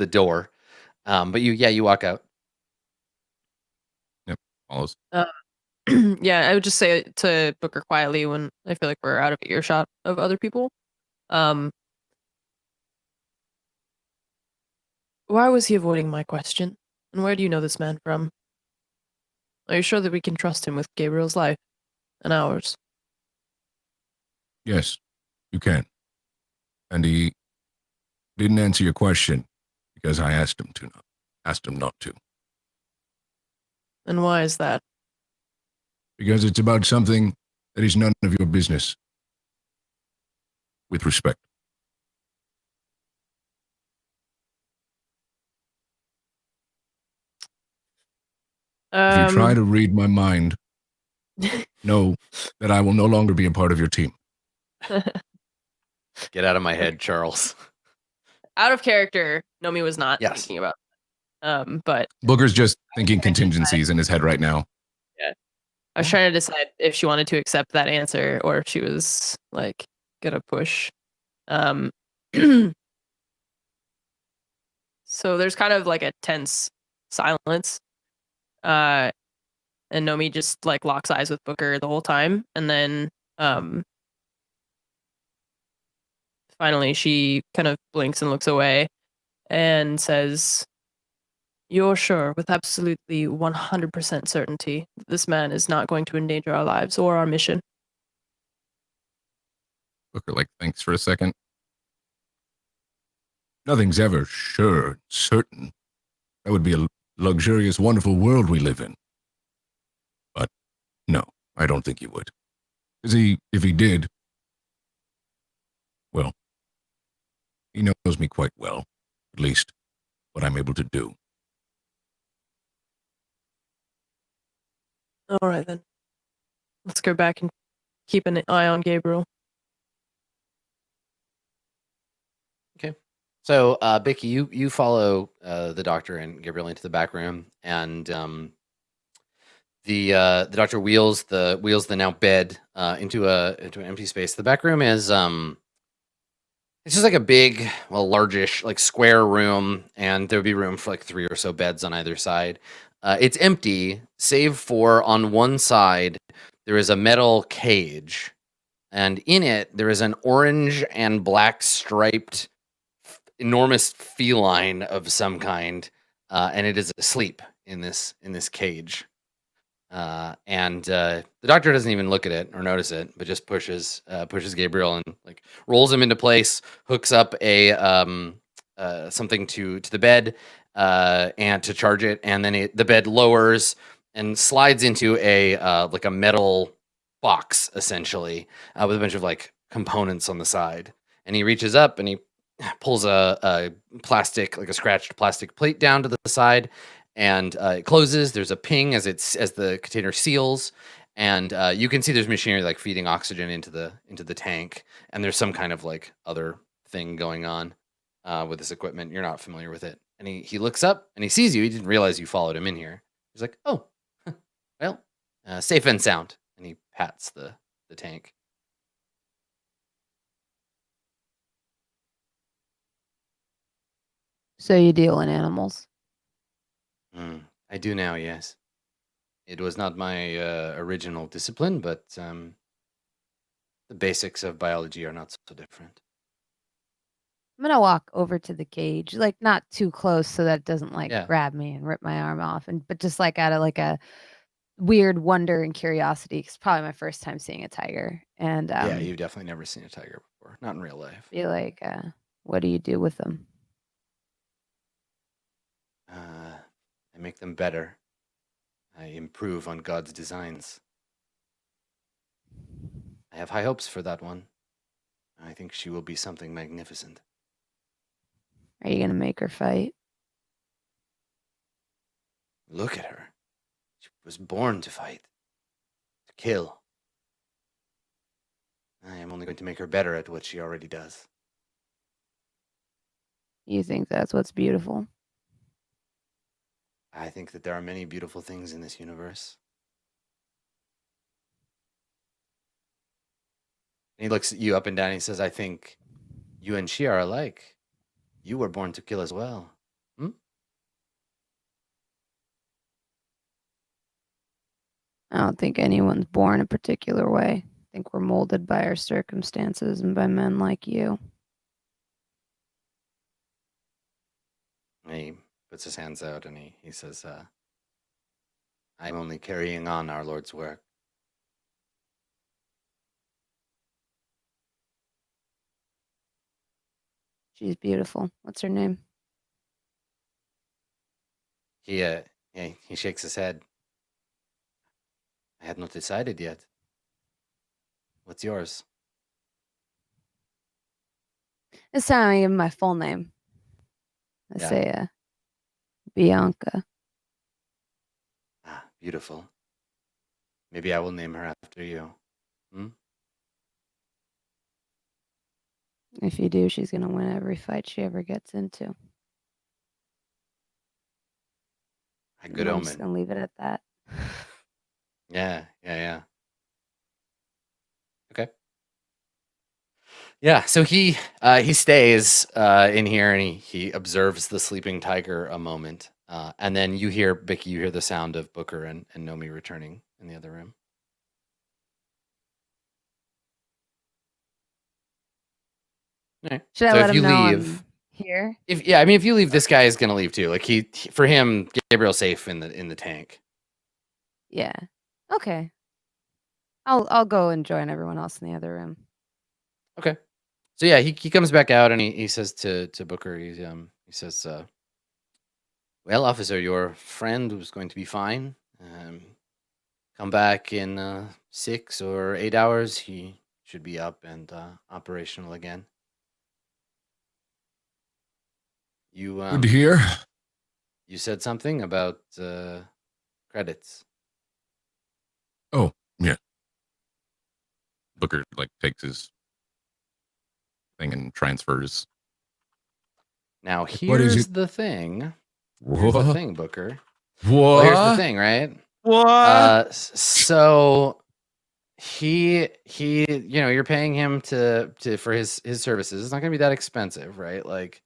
door. But you walk out. Follows. Yeah, I would just say it to Booker quietly when I feel like we're out of earshot of other people. Why was he avoiding my question? And where do you know this man from? Are you sure that we can trust him with Gabriel's life and ours? Yes, you can. And he didn't answer your question because I asked him not to. And why is that? Because it's about something that is none of your business. With respect. If you try to read my mind, know that I will no longer be a part of your team. Get out of my head, Charles. Out of character, Nomi was not Yes. thinking about. But Booker's just thinking contingencies in his head right now. yeah, I was trying to decide if she wanted to accept that answer or if she was like gonna push. So there's kind of like a tense silence. And Nomi just like locks eyes with Booker the whole time, and then finally she kind of blinks and looks away and says, "You're sure, with absolutely 100% certainty, that this man is not going to endanger our lives or our mission?" Booker thinks for a second. Nothing's ever sure, certain. That would be a luxurious, wonderful world we live in. But no, I don't think he would. If he did, well, he knows me quite well. At least, what I'm able to do. All right, then. Let's go back and keep an eye on Gabriel. Okay. So, Vicky, you follow the doctor and Gabriel into the back room, and the doctor wheels the now bed into an empty space. The back room is it's just like a big, largish, like square room, and there would be room for like 3 or so beds on either side. It's empty, save for on one side there is a metal cage, and in it there is an orange and black striped enormous feline of some kind, and it is asleep in this cage. And the doctor doesn't even look at it or notice it, but just pushes Gabriel and like rolls him into place, hooks up a something to the bed and to charge it, and then the bed lowers and slides into a like a metal box essentially with a bunch of like components on the side. And he reaches up and he pulls a plastic, like a scratched plastic plate down to the side, and it closes. There's a ping as the container seals, and you can see there's machinery like feeding oxygen into the tank, and there's some kind of like other thing going on with this equipment. You're not familiar with it, and he looks up and he sees you. He didn't realize you followed him in here. He's like, "Oh, well, safe and sound," and he pats the tank. So you deal in animals. I do now, yes. It was not my original discipline, but the basics of biology are not so different. I'm gonna walk over to the cage, like not too close so that it doesn't like Yeah. grab me and rip my arm off, but just like out of like a weird wonder and curiosity. It's probably my first time seeing a tiger, and Yeah, you've definitely never seen a tiger before. Not in real life. be like, what do you do with them? I make them better. I improve on God's designs. I have high hopes for that one. I think she will be something magnificent. Are you gonna make her fight? Look at her. She was born to fight, to kill. I am only going to make her better at what she already does. You think that's what's beautiful? I think that there are many beautiful things in this universe. And he looks at you up and down and he says, I think you and she are alike. You were born to kill as well. I don't think anyone's born a particular way. I think we're molded by our circumstances and by men like you. And he puts his hands out and he says, I'm only carrying on our Lord's work. She's beautiful. What's her name? He shakes his head. I had not decided yet. What's yours? This time I give him my full name. I Yeah. say, Bianca. Ah, beautiful. Maybe I will name her after you. If you do, she's gonna win every fight she ever gets into. A good I'm just omen. gonna leave it at that. Yeah. Okay. Yeah, so he stays in here and he observes the sleeping tiger a moment. And then you hear, Bicky, you hear the sound of Booker and Nomi returning in the other room. All right. Should I So let if him you know leave, I'm here? if you leave, this guy is gonna leave too. Like for him, Gabriel's safe in the tank. Yeah. Okay. I'll go and join everyone else in the other room. Okay. So yeah, he comes back out and he says to Booker, he says, well, officer, your friend was going to be fine. Come back in 6 or 8 hours. He should be up and operational again. You Good to hear. You said something about credits. Oh, yeah. Booker takes his thing and transfers. Now What is here's it? the thing. What? Here's the thing, Booker. What? Well, here's the thing, right? What? So he you're paying him to for his services. It's not gonna be that expensive, right? Like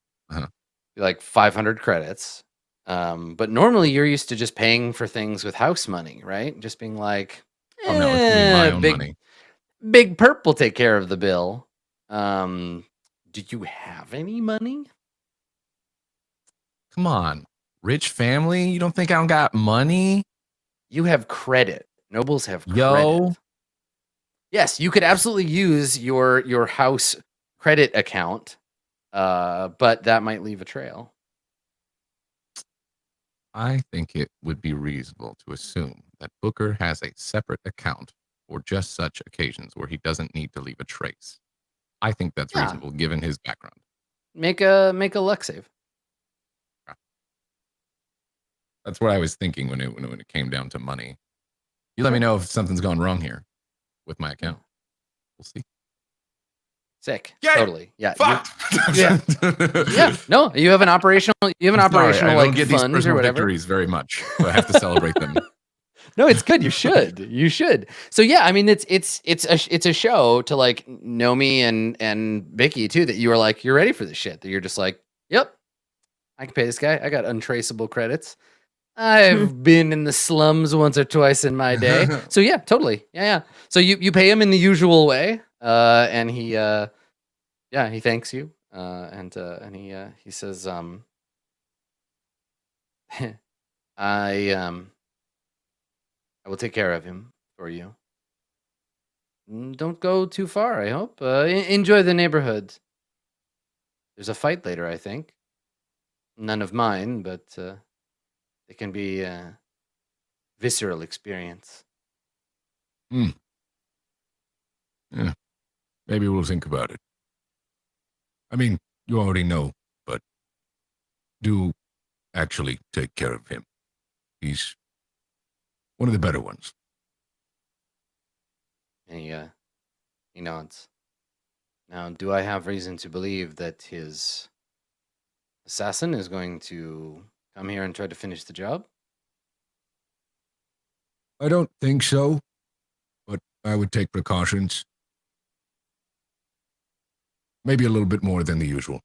500 credits. But normally you're used to just paying for things with house money, right? Just being like, Oh no, it's gonna be my own money. Big Perp will take care of the bill. Do you have any money? Come on, rich family. You don't think I don't got money? You have credit. Nobles have credit. Yo. Yes, you could absolutely use your house credit account, but that might leave a trail. I think it would be reasonable to assume that Booker has a separate account for just such occasions where he doesn't need to leave a trace. I think that's reasonable given his background. Make a luck save. That's what I was thinking when it came down to money. You let me know if something's gone wrong here with my account. We'll see. Sick. Yeah, totally. Yeah. Fuck. Yeah. No, you have an operational. I don't get these fund personal or whatever. victories very much, so I have to celebrate them. No, it's good. You should. You should. So yeah, I mean, it's a show to like Nomi and Vicky too, that you are like, you're ready for this shit. That you're just like, yep, I can pay this guy. I got untraceable credits. I've been in the slums once or twice in my day. So yeah, totally. Yeah. So you pay him in the usual way, and he he thanks you, and he says, I will take care of him for you. Don't go too far, I hope. Enjoy the neighborhood. There's a fight later, I think. None of mine, but it can be a visceral experience. Yeah, maybe we'll think about it. I mean, you already know, but do actually take care of him. He's one of the better ones. And he nods. Now, do I have reason to believe that his assassin is going to come here and try to finish the job? I don't think so, but I would take precautions. Maybe a little bit more than the usual.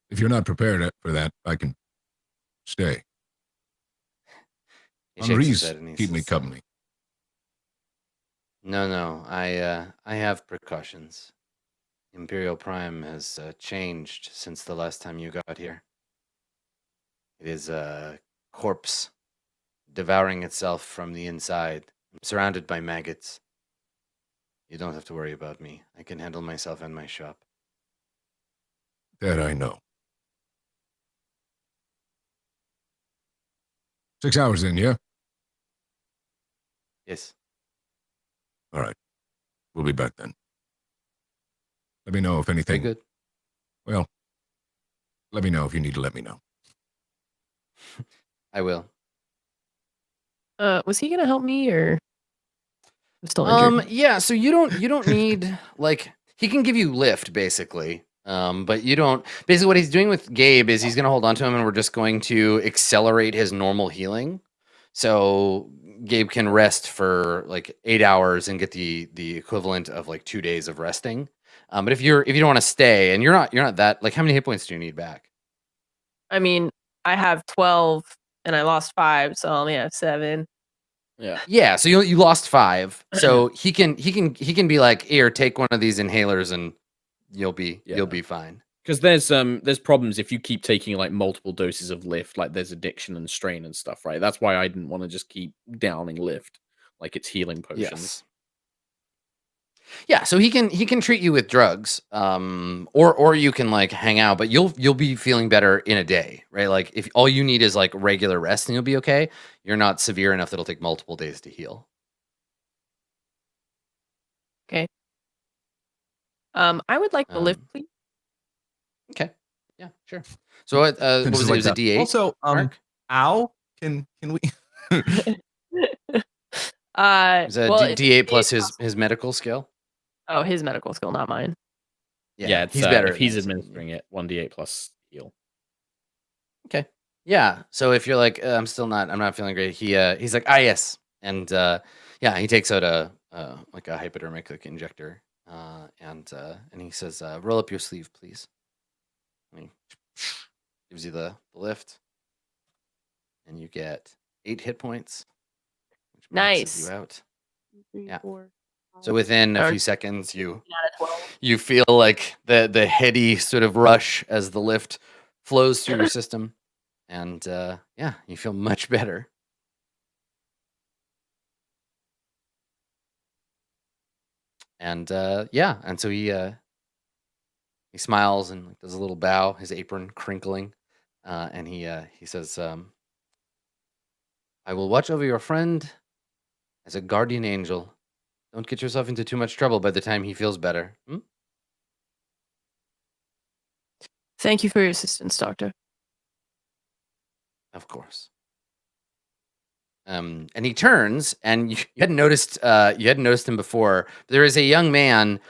If you're not prepared for that, I can stay. Henri's keep me company. No, I have precautions. Imperial Prime has changed since the last time you got here. It is a corpse devouring itself from the inside. I'm surrounded by maggots. You don't have to worry about me. I can handle myself and my shop. That I know. 6 hours then, yeah? Yes. All right. We'll be back then. Let me know if Very anything. good. Well, let me know if you need to let me know. I will. Was he gonna help me, or I'm still injured? Yeah, so you don't need like he can give you lift basically. But you don't basically what he's doing with Gabe is he's gonna hold on to him and we're just going to accelerate his normal healing. So Gabe can rest for like 8 hours and get the equivalent of like 2 days of resting. But if you don't want to stay and you're not that like how many hit points do you need back? I mean, I have 12 and I lost 5, so I only have 7. Yeah, so you lost 5. So he can be like, here, take one of these inhalers and you'll be fine. Because there's problems if you keep taking like multiple doses of lift, like there's addiction and strain and stuff, right? That's why I didn't want to just keep downing lift, like it's healing potions. Yes. Yeah, so he can treat you with drugs, or you can like hang out, but you'll be feeling better in a day, right? Like if all you need is like regular rest, and you'll be okay. You're not severe enough that it'll take multiple days to heal. Okay. I would like the lift, please. Okay. Yeah, sure. So what was it? It was a D8. Also, Mark? ow, can we? It was a D8 plus his medical skill. Oh, his medical skill, not mine. Yeah, he's better. If he's administering it, 1d8 plus heal. Okay. Yeah. So if you're like, I'm not feeling great. He's like, yes, and he takes out a like a hypodermic like injector, and he says, roll up your sleeve, please. And he gives you the lift, and you get 8 hit points. Which maxes you out. 3, Yeah. 4, 5. So within a few seconds, you feel like the heady sort of rush as the lift flows through your system, and you feel much better. And and so he smiles and does a little bow, his apron crinkling, and he says, "I will watch over your friend as a guardian angel. Don't get yourself into too much trouble by the time he feels better." Thank you for your assistance, Doctor. Of course. And he turns, and you hadn't noticed him before. There is a young man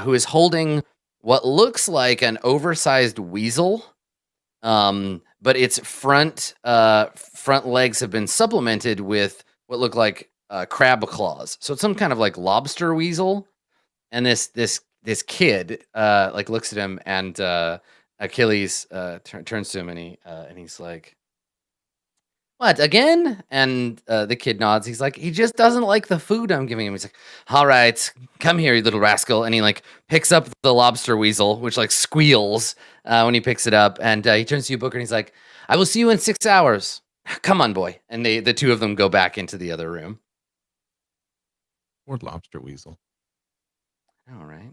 who is holding what looks like an oversized weasel, but its front legs have been supplemented with what look like crab claws. So it's some kind of like lobster weasel, and this this kid like looks at him, and Achilles turns to him, and he's like, "What, again?" And the kid nods. He's like, "He just doesn't like the food I'm giving him." He's like, "All right, come here, you little rascal." And he like picks up the lobster weasel, which like squeals when he picks it up. And he turns to you, Booker, and he's like, "I will see you in 6 hours. Come on, boy." And the two of them go back into the other room. Or lobster weasel. All right.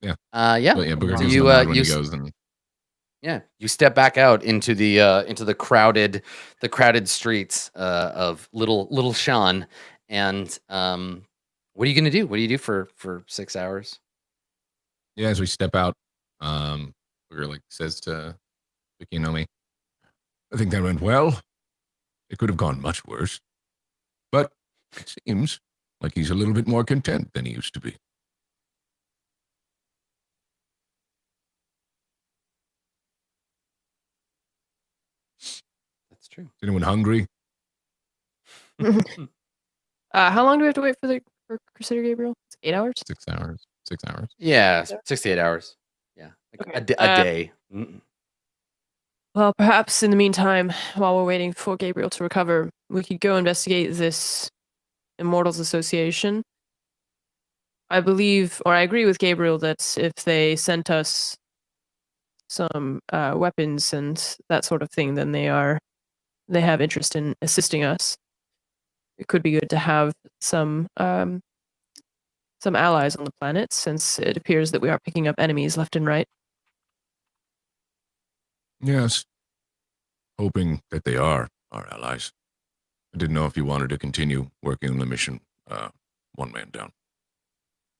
Yeah. Yeah. But yeah, Booker So gives you him a nod when you he goes, and yeah, you step back out into the crowded streets of little Sean, and what are you gonna do? What do you do for 6 hours? yeah, as we step out, Booker like says to Vicky and Nomi, "I think that went well. It could have gone much worse, but it seems like he's a little bit more content than he used to be." That's true. Is anyone hungry? How long do we have to wait for Crusader Gabriel? It's 8 hours. 6 hours. 6 hours. Yeah, 68 hours. Yeah, like Okay. a day. Well, perhaps in the meantime, while we're waiting for Gabriel to recover, we could go investigate this Immortals Association. I believe, or I agree with Gabriel, that if they sent us some weapons and that sort of thing, then they have interest in assisting us. It could be good to have some allies on the planet, since it appears that we are picking up enemies left and right. Yes. Hoping that they are our allies. I didn't know if you wanted to continue working on the mission, one man down.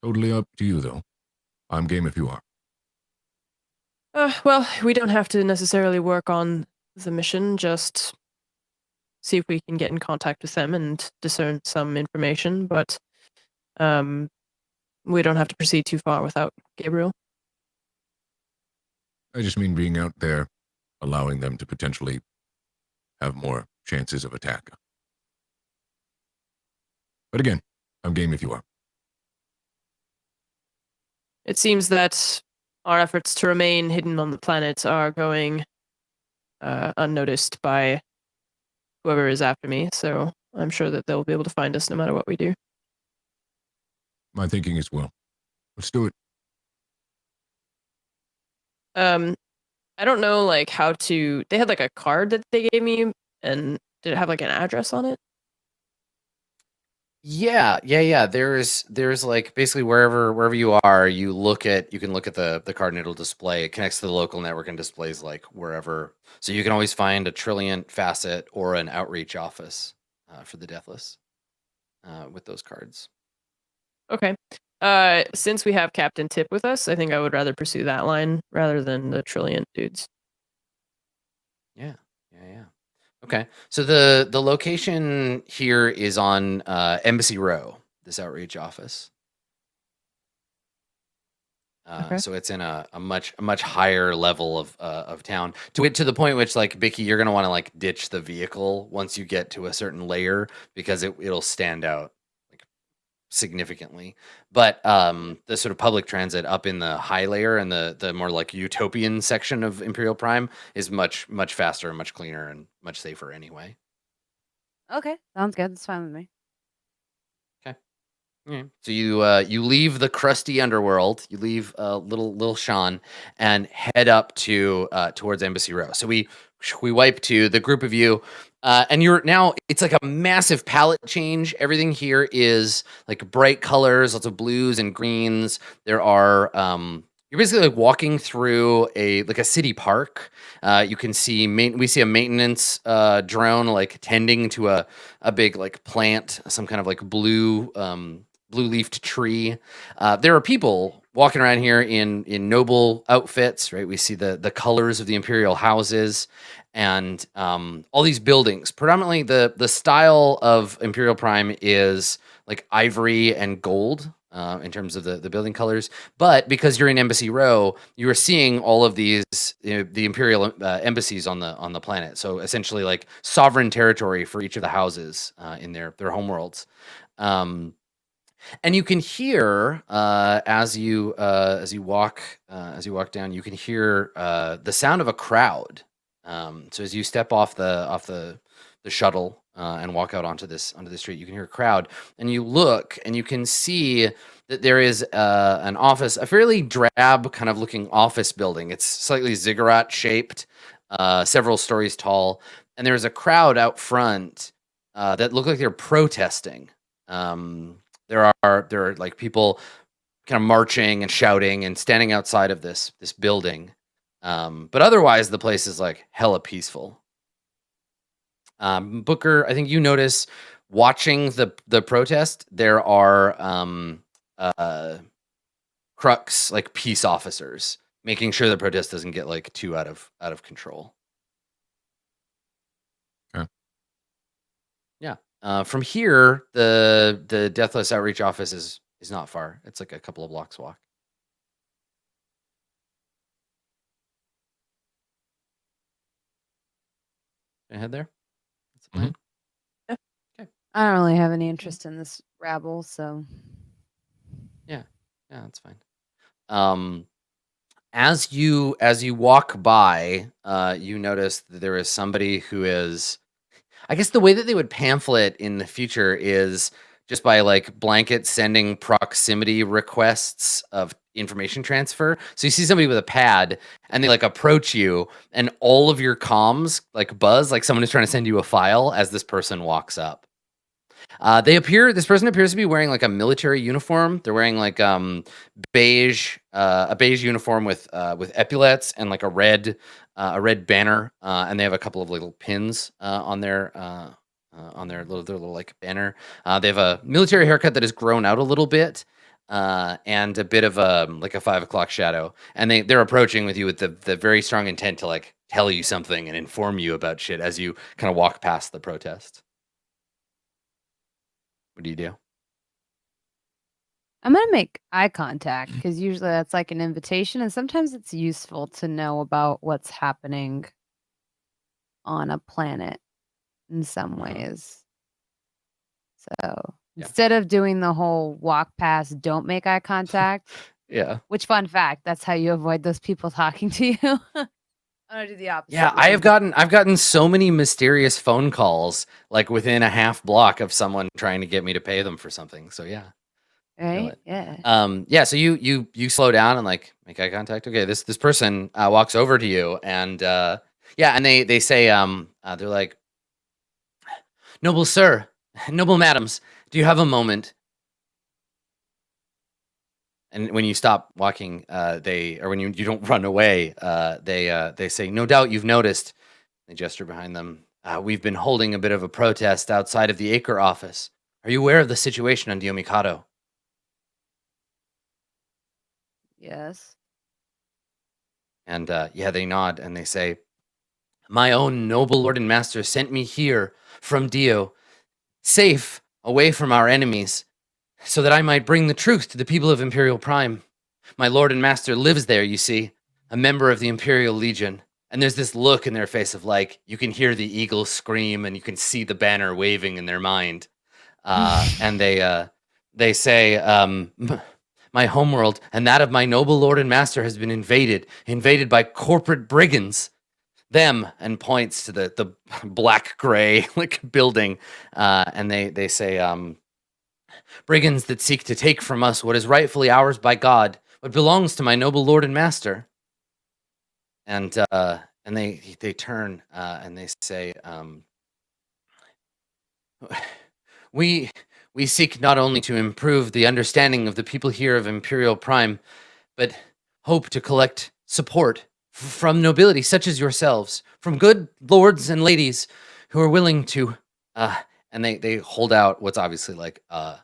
Totally up to you, though. I'm game if you are. Well, we don't have to necessarily work on the mission, just see if we can get in contact with them and discern some information, but we don't have to proceed too far without Gabriel. I just mean being out there, allowing them to potentially have more chances of attack. But again, I'm game if you are. It seems that our efforts to remain hidden on the planet are going unnoticed by whoever is after me, so I'm sure that they'll be able to find us no matter what we do. My thinking as well. Let's do it. I don't know, like, how to... They had, like, a card that they gave me, and did it have, like, an address on it? Yeah. There's like basically wherever you are, you can look at the card and it'll display. It connects to the local network and displays like wherever. So you can always find a Trilliant facet or an outreach office for the deathless with those cards. Okay. Since we have Captain Tip with us, I think I would rather pursue that line rather than the Trilliant dudes. Yeah. Okay. So the location here is on Embassy Row, this outreach office. Okay. So it's in a much higher level of town, to the point which, like, Bicky, you're gonna want to like ditch the vehicle once you get to a certain layer, because it'll stand out like significantly. But the sort of public transit up in the high layer and the more like utopian section of Imperial Prime is much faster and much cleaner and much safer anyway. Okay, sounds good. That's fine with me. So you leave the crusty underworld, you leave little Sean, and head up to towards Embassy Row. So we wipe to the group of you, and you're now, it's like a massive palette change. Everything here is like bright colors, lots of blues and greens. There are you're basically like walking through a city park. You can see we see a maintenance drone like tending to a big like plant, some kind of like blue leafed tree. There are people walking around here in noble outfits, right? We see the colors of the imperial houses and all these buildings. Predominantly the style of Imperial Prime is like ivory and gold in terms of the building colors. But because you're in Embassy Row, you are seeing all of these, the imperial embassies on the planet. So essentially like sovereign territory for each of the houses in their homeworlds. And you can hear as you walk down, you can hear the sound of a crowd. So as you step off the shuttle and walk out onto the street, you can hear a crowd, and you look and you can see that there is an office, a fairly drab kind of looking office building. It's slightly ziggurat shaped, several stories tall, and there's a crowd out front that look like they're protesting. There are like people kind of marching and shouting and standing outside of this building. But otherwise the place is like hella peaceful. Booker, I think you notice watching the protest, there are crux, like peace officers, making sure the protest doesn't get like too out of control. Okay. Yeah. From here, the Deathless Outreach office is not far. It's like a couple of blocks walk. Can I head there? That's the plan. I don't really have any interest in this rabble, so Yeah, that's fine. As you walk by, you notice that there is somebody who is, I guess the way that they would pamphlet in the future is just by like blanket sending proximity requests of information transfer. So you see somebody with a pad and they like approach you and all of your comms like buzz like someone is trying to send you a file as this person walks up. This person appears to be wearing like a military uniform. They're wearing like a beige uniform with epaulets and like a red banner, and they have a couple of little pins on their little like banner. They have a military haircut that has grown out a little bit, and a bit of like a 5 o'clock shadow. And they're approaching with you with the very strong intent to like tell you something and inform you about shit as you kind of walk past the protest. What do you do? I'm gonna make eye contact because usually that's like an invitation, and sometimes it's useful to know about what's happening on a planet in some ways. So Yeah. instead of doing the whole walk past, don't make eye contact. Yeah. Which, fun fact, that's how you avoid those people talking to you. I'm gonna do the opposite. Yeah, I've gotten so many mysterious phone calls like within a half block of someone trying to get me to pay them for something. So yeah. Right? Yeah. Yeah, so you slow down and like make eye contact. Okay, this person walks over to you and and they say they're like, "Noble sir, noble madams, do you have a moment?" And when you stop walking, when you don't run away, they say, "No doubt you've noticed." They gesture behind them. We've been holding a bit of a protest outside of the Acre office. Are you aware of the situation on Diomikado? Yes. And they nod and they say, "My own noble lord and master sent me here from Dio, safe away from our enemies, so that I might bring the truth to the people of Imperial Prime. My lord and master lives there, you see, a member of the Imperial Legion." And there's this look in their face of like, you can hear the eagle scream and you can see the banner waving in their mind. And they say, "My homeworld and that of my noble lord and master has been invaded by corporate brigands. Them," and points to the black gray like building, and they say, "Brigands that seek to take from us what is rightfully ours by God, what belongs to my noble lord and master." And they turn and they say, we seek not only to improve the understanding of the people here of Imperial Prime, but hope to collect support from nobility such as yourselves, from good lords and ladies who are willing to and they hold out what's obviously like a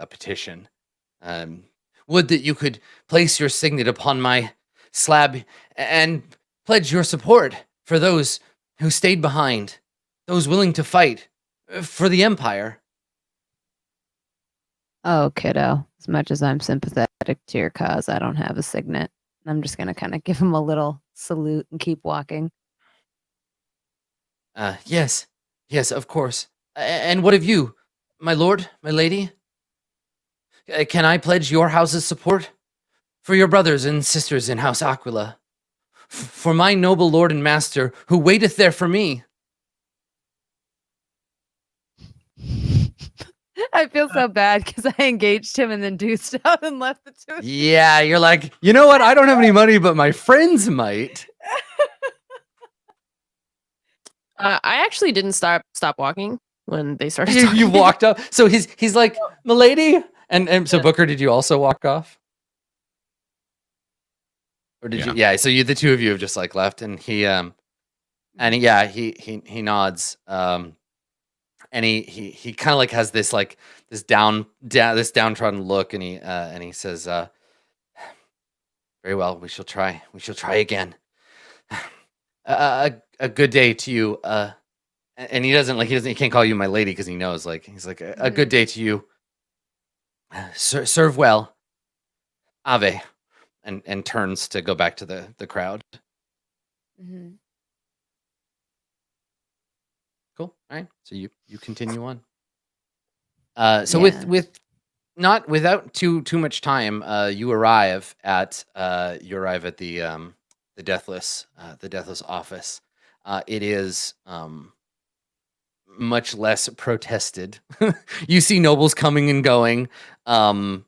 petition. Would that you could place your signet upon my slab and pledge your support for those who stayed behind, those willing to fight for the Empire. Oh, kiddo. As much as I'm sympathetic to your cause, I don't have a signet. I'm just gonna kind of give him a little salute and keep walking. Yes, of course. And what of you, My lord, my lady, can I pledge your house's support for your brothers and sisters in House Aquila, for my noble lord and master who waiteth there for me? I feel so bad because I engaged him and then deuced out and left the two. Yeah, you're like, you know what? I don't have any money, but my friends might. I actually didn't stop walking when they started You talking. walked up. So he's like, milady? And so Yeah. Booker, did you also walk off? Or did you? Yeah, so the two of you have just like left, and he nods. And he kind of like has this like this downtrodden look, and he says, very well, we shall try again. A good day to you. And he can't call you my lady because he knows, like, he's like, a good day to you. Serve well. Ave. And turns to go back to the crowd. Mhm. Cool. All right. So you continue on. Yeah. Without too much time, you arrive at the deathless office. It is much less protested. You see nobles coming and going. And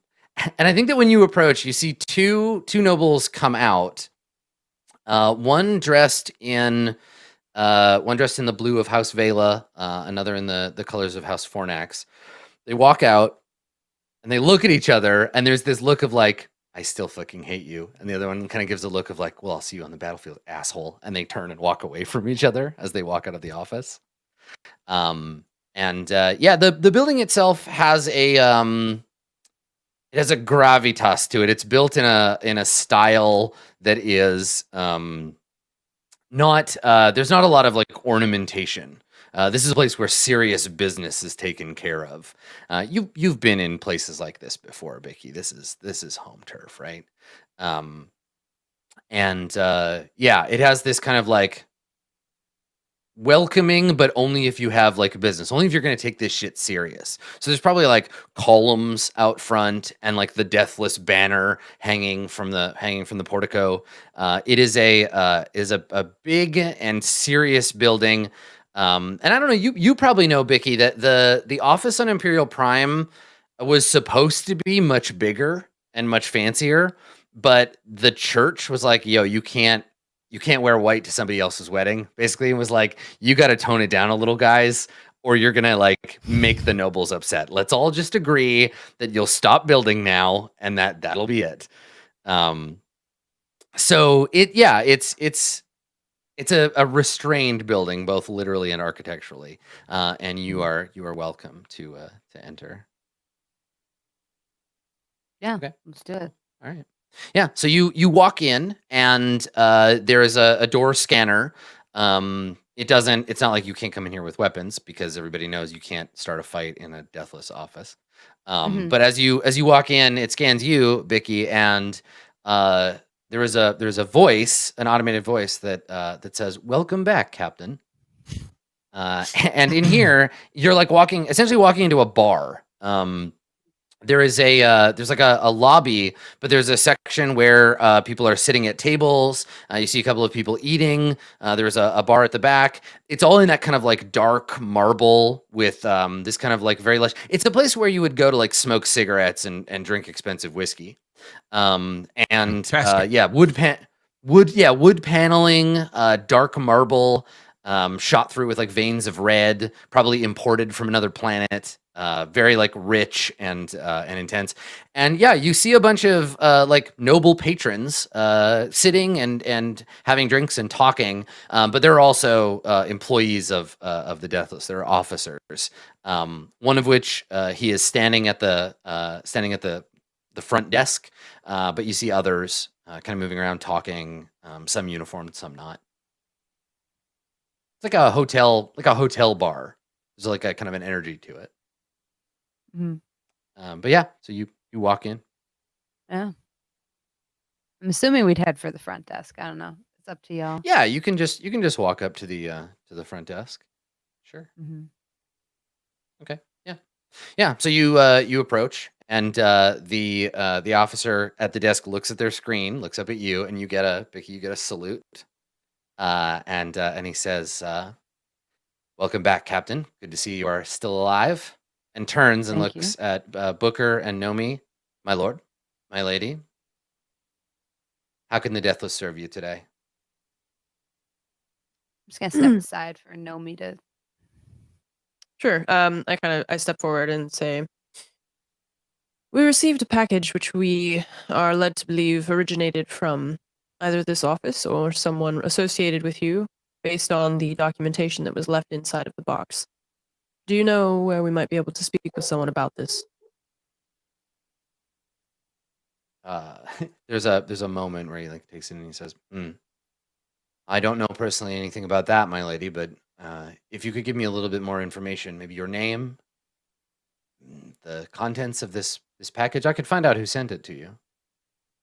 I think that when you approach, you see two nobles come out. One dressed in the blue of House Vela, another in the colors of House Fornax. They walk out and they look at each other, and there's this look of like, I still fucking hate you. And the other one kind of gives a look of like, well, I'll see you on the battlefield, asshole. And they turn and walk away from each other as they walk out of the office. The building itself has it has a gravitas to it. It's built in a style that is not there's not a lot of like ornamentation. This is a place where serious business is taken care of. You've been in places like this before, Bicky. This is home turf, right? It has this kind of like welcoming, but only if you have like a business, only if you're going to take this shit serious. So there's probably like columns out front and like the deathless banner hanging from the portico. It is a big and serious building. And I don't know, you probably know, Bicky, that the office on Imperial Prime was supposed to be much bigger and much fancier, but the church was like, yo, you can't wear white to somebody else's wedding, basically. It was like, you got to tone it down a little, guys, or you're going to like make the nobles upset. Let's all just agree that you'll stop building now, and that'll be it. So it's a restrained building, both literally and architecturally. And you are welcome to enter. Yeah. Okay. Let's do it. All right. Yeah, so you walk in, and there is a door scanner. It's not like you can't come in here with weapons, because everybody knows you can't start a fight in a deathless office. But as you walk in, it scans you, Bicky, and there's a voice, an automated voice that says, "Welcome back, Captain." And in here, you're like essentially walking into a bar. There's like a lobby, but there's a section where people are sitting at tables. You see a couple of people eating. There's a bar at the back. It's all in that kind of like dark marble with this kind of like very lush. It's a place where you would go to like smoke cigarettes and drink expensive whiskey. Wood paneling, dark marble, shot through with like veins of red, probably imported from another planet. Very like rich and intense. And yeah, you see a bunch of like noble patrons sitting and having drinks and talking. But there are also employees of the Deathless. There are officers. One of which he is standing at the front desk. But you see others kind of moving around, talking. Some uniformed, some not. It's like a hotel bar. There's like a kind of an energy to it. But yeah, so you walk in. Yeah. I'm assuming we'd head for the front desk. I don't know. It's up to y'all. Yeah, you can just walk up to the front desk. Sure. Mhm. Okay. Yeah. Yeah. So you approach, and the officer at the desk looks at their screen, looks up at you, and you get a salute. And he says, "Welcome back, Captain. Good to see you are still alive." And turns and Thank you. looks at Booker and Nomi. My lord, my lady, how can the deathless serve you today? I'm just gonna step aside for Nomi to. Sure. I step forward and say, we received a package which we are led to believe originated from either this office or someone associated with you, based on the documentation that was left inside of the box. Do you know where we might be able to speak with someone about this? There's a moment where he like takes it and he says, "I don't know personally anything about that, my lady, but if you could give me a little bit more information, maybe your name, the contents of this package, I could find out who sent it to you."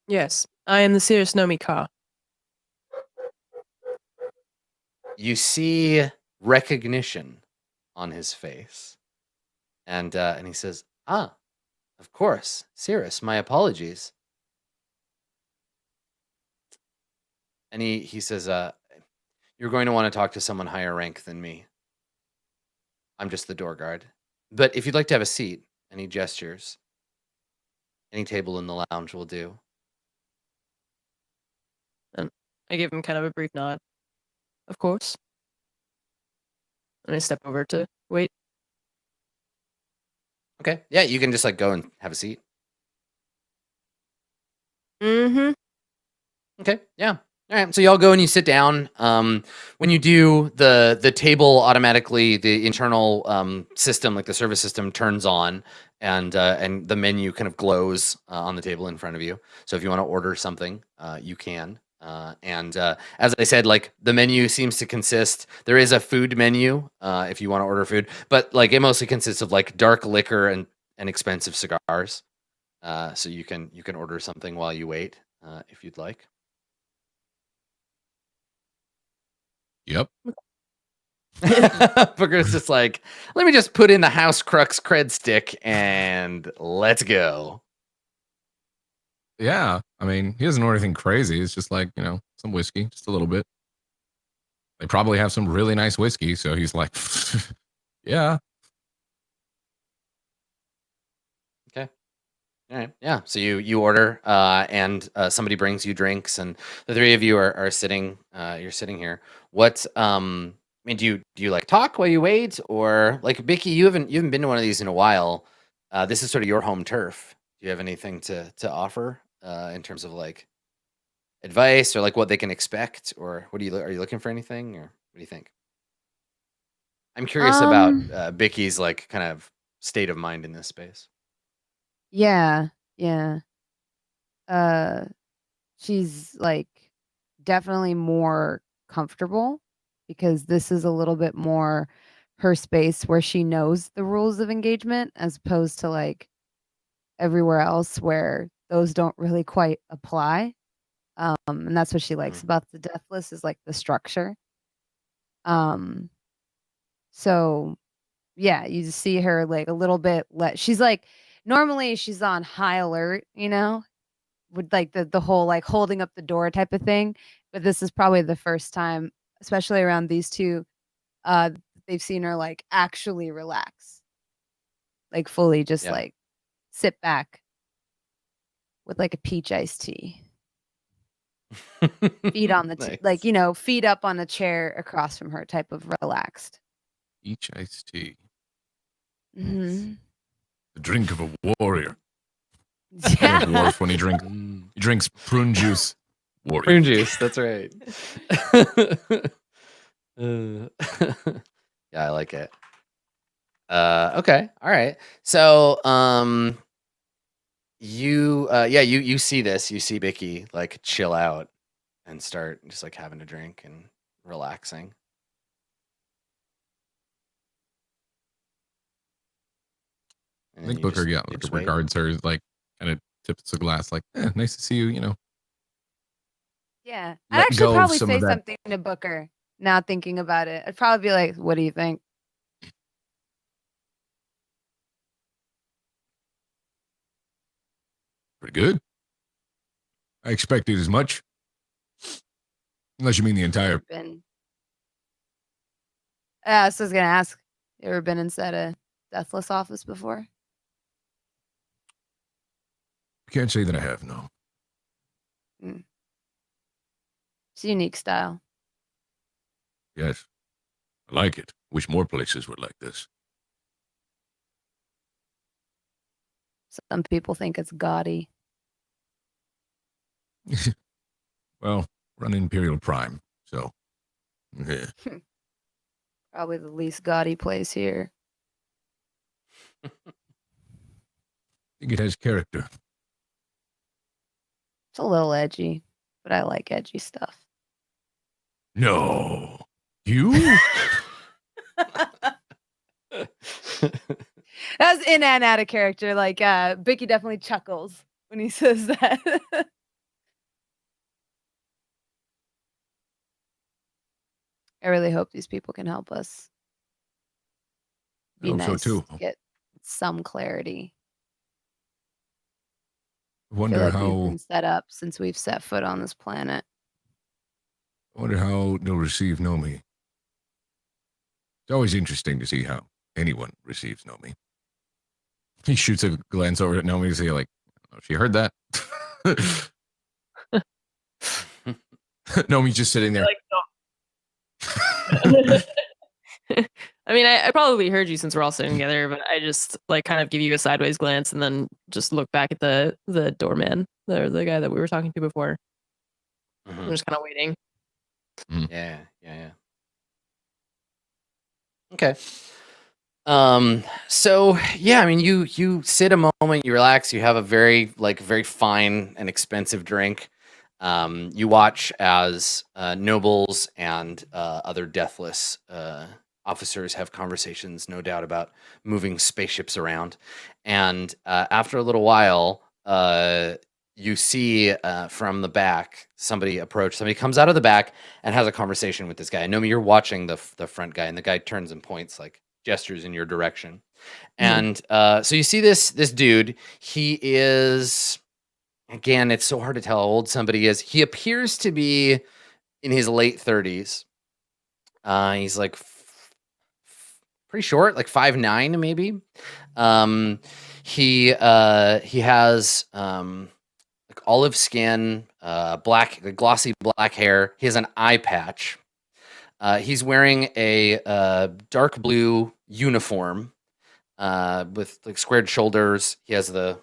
Yes, I am the serious Nomi Ka. You see recognition on his face, and he says, "Ah, of course, Cirrus. My apologies." And he says, "You're going to want to talk to someone higher rank than me. I'm just the door guard. But if you'd like to have a seat," and he gestures, "any table in the lounge will do." And I give him kind of a brief nod. Of course. And I step over to wait. Okay, yeah, you can just like go and have a seat. Mm-hmm. Okay, yeah. All right, so y'all go and you sit down. When you do, the table automatically, the internal system, like the service system, turns on, and the menu kind of glows on the table in front of you. So if you want to order something, you can. And as I said, like the menu seems to consist. There is a food menu if you want to order food, but like it mostly consists of like dark liquor and expensive cigars. So you can order something while you wait if you'd like. Yep. Booker's just like, let me just put in the House Crux cred stick and let's go. Yeah. I mean, he doesn't order anything crazy. It's just like, some whiskey, just a little bit. They probably have some really nice whiskey. So he's like, yeah. Okay. All right. Yeah. So you order and somebody brings you drinks, and the three of you are sitting. You're sitting here. What? I mean, do you like talk while you wait, or like Bicky? You haven't been to one of these in a while. This is sort of your home turf. Do you have anything to offer in terms of like advice or like what they can expect, or what are you looking for anything, or what do you think? I'm curious about Bicky's like kind of state of mind in this space. Yeah, yeah. Uh, she's like definitely more comfortable because this is a little bit more her space where she knows the rules of engagement as opposed to like everywhere else where those don't really quite apply. And that's what she likes about the deathless is like the structure. Um, so yeah, you just see her like a little bit she's like normally she's on high alert, with like the whole like holding up the door type of thing. But this is probably the first time, especially around these two, uh, they've seen her like actually relax, like fully just Yeah. like sit back with like a peach iced tea. Feet on the Nice. feet up on a chair across from her, type of relaxed. Each iced tea. Hmm. The drink of a warrior. Yeah. Dwarf when he drinks prune juice. Warrior. Prune juice, that's right. Yeah, I like it. Okay, all right. So, you see this. You see Bicky like chill out and start just like having a drink and relaxing. And I then think you Booker, just Booker wait. regards her, like, kind of tips the glass, like, nice to see you, Yeah. I'd Let actually go of probably some say of that. something to Booker now thinking about it. I'd probably be like, what do you think? Pretty good. I expected as much. Unless you mean the entire. Been. I was gonna ask. You ever been inside a deathless office before? Can't say that I have, no. It's a unique style. Yes. I like it. Wish more places were like this. Some people think it's gaudy. Well, run Imperial Prime, so. Yeah. Probably the least gaudy place here. I think it has character. It's a little edgy, but I like edgy stuff. No. You? That's in and out of character. Like Bicky definitely chuckles when he says that. I really hope these people can help us. Be Hope so, nice too. to get some clarity. I I feel wonder like we've how. been set up since we've set foot on this planet. I wonder how they'll receive Nomi. It's always interesting to see how anyone receives Nomi. He shoots a glance over at Nomi to see, like, oh, she heard that. Nomi's just sitting there. I mean, I probably heard you since we're all sitting together, but I just like kind of give you a sideways glance and then just look back at the doorman, the guy that we were talking to before. I'm just kind of waiting. Yeah. Okay. So yeah, I mean, you sit a moment, you relax, you have a very fine and expensive drink. You watch as nobles and other deathless officers have conversations, no doubt, about moving spaceships around. And after a little while, you see from the back somebody approach. Somebody comes out of the back and has a conversation with this guy. Nomi, you're watching the front guy, and the guy turns and points, like gestures in your direction. And so you see this dude. He is, again, it's so hard to tell how old somebody is. He appears to be in his late 30s. He's like pretty short, like 5'9" maybe. He has like olive skin, glossy black hair. He has an eye patch. He's wearing a dark blue uniform with like squared shoulders. He has the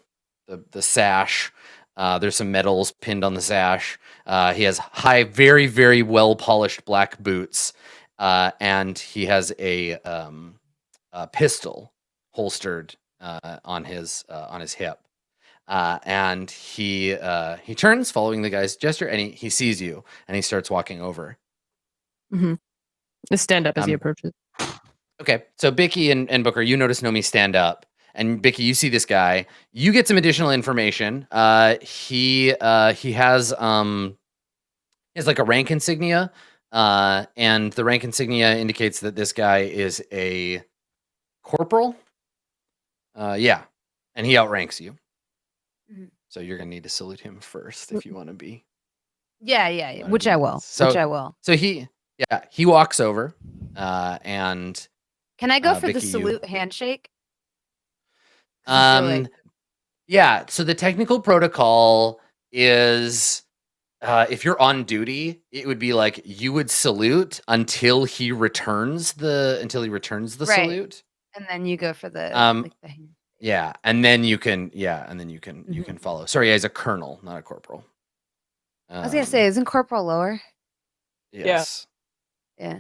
sash. There's some medals pinned on the sash. He has very, very well polished black boots, and he has a pistol holstered on his hip. And he turns, following the guy's gesture, and he sees you, and he starts walking over. I stand up as he approaches. Okay, so Bicky and Booker, you notice Nomi stand up, and Bicky, you see this guy. You get some additional information. He has like a rank insignia, and the rank insignia indicates that this guy is a corporal. Yeah, and he outranks you. So you're gonna need to salute him first if you want to be. Yeah. Which I will. So he walks over, and can I go for the Bicky, salute handshake? Like... Yeah. So the technical protocol is, if you're on duty, it would be like you would salute until he returns the salute, and then you go for the hand. Yeah, and then you can follow. Sorry, he's a colonel, not a corporal. I was gonna say, isn't corporal lower? Yes. Yeah,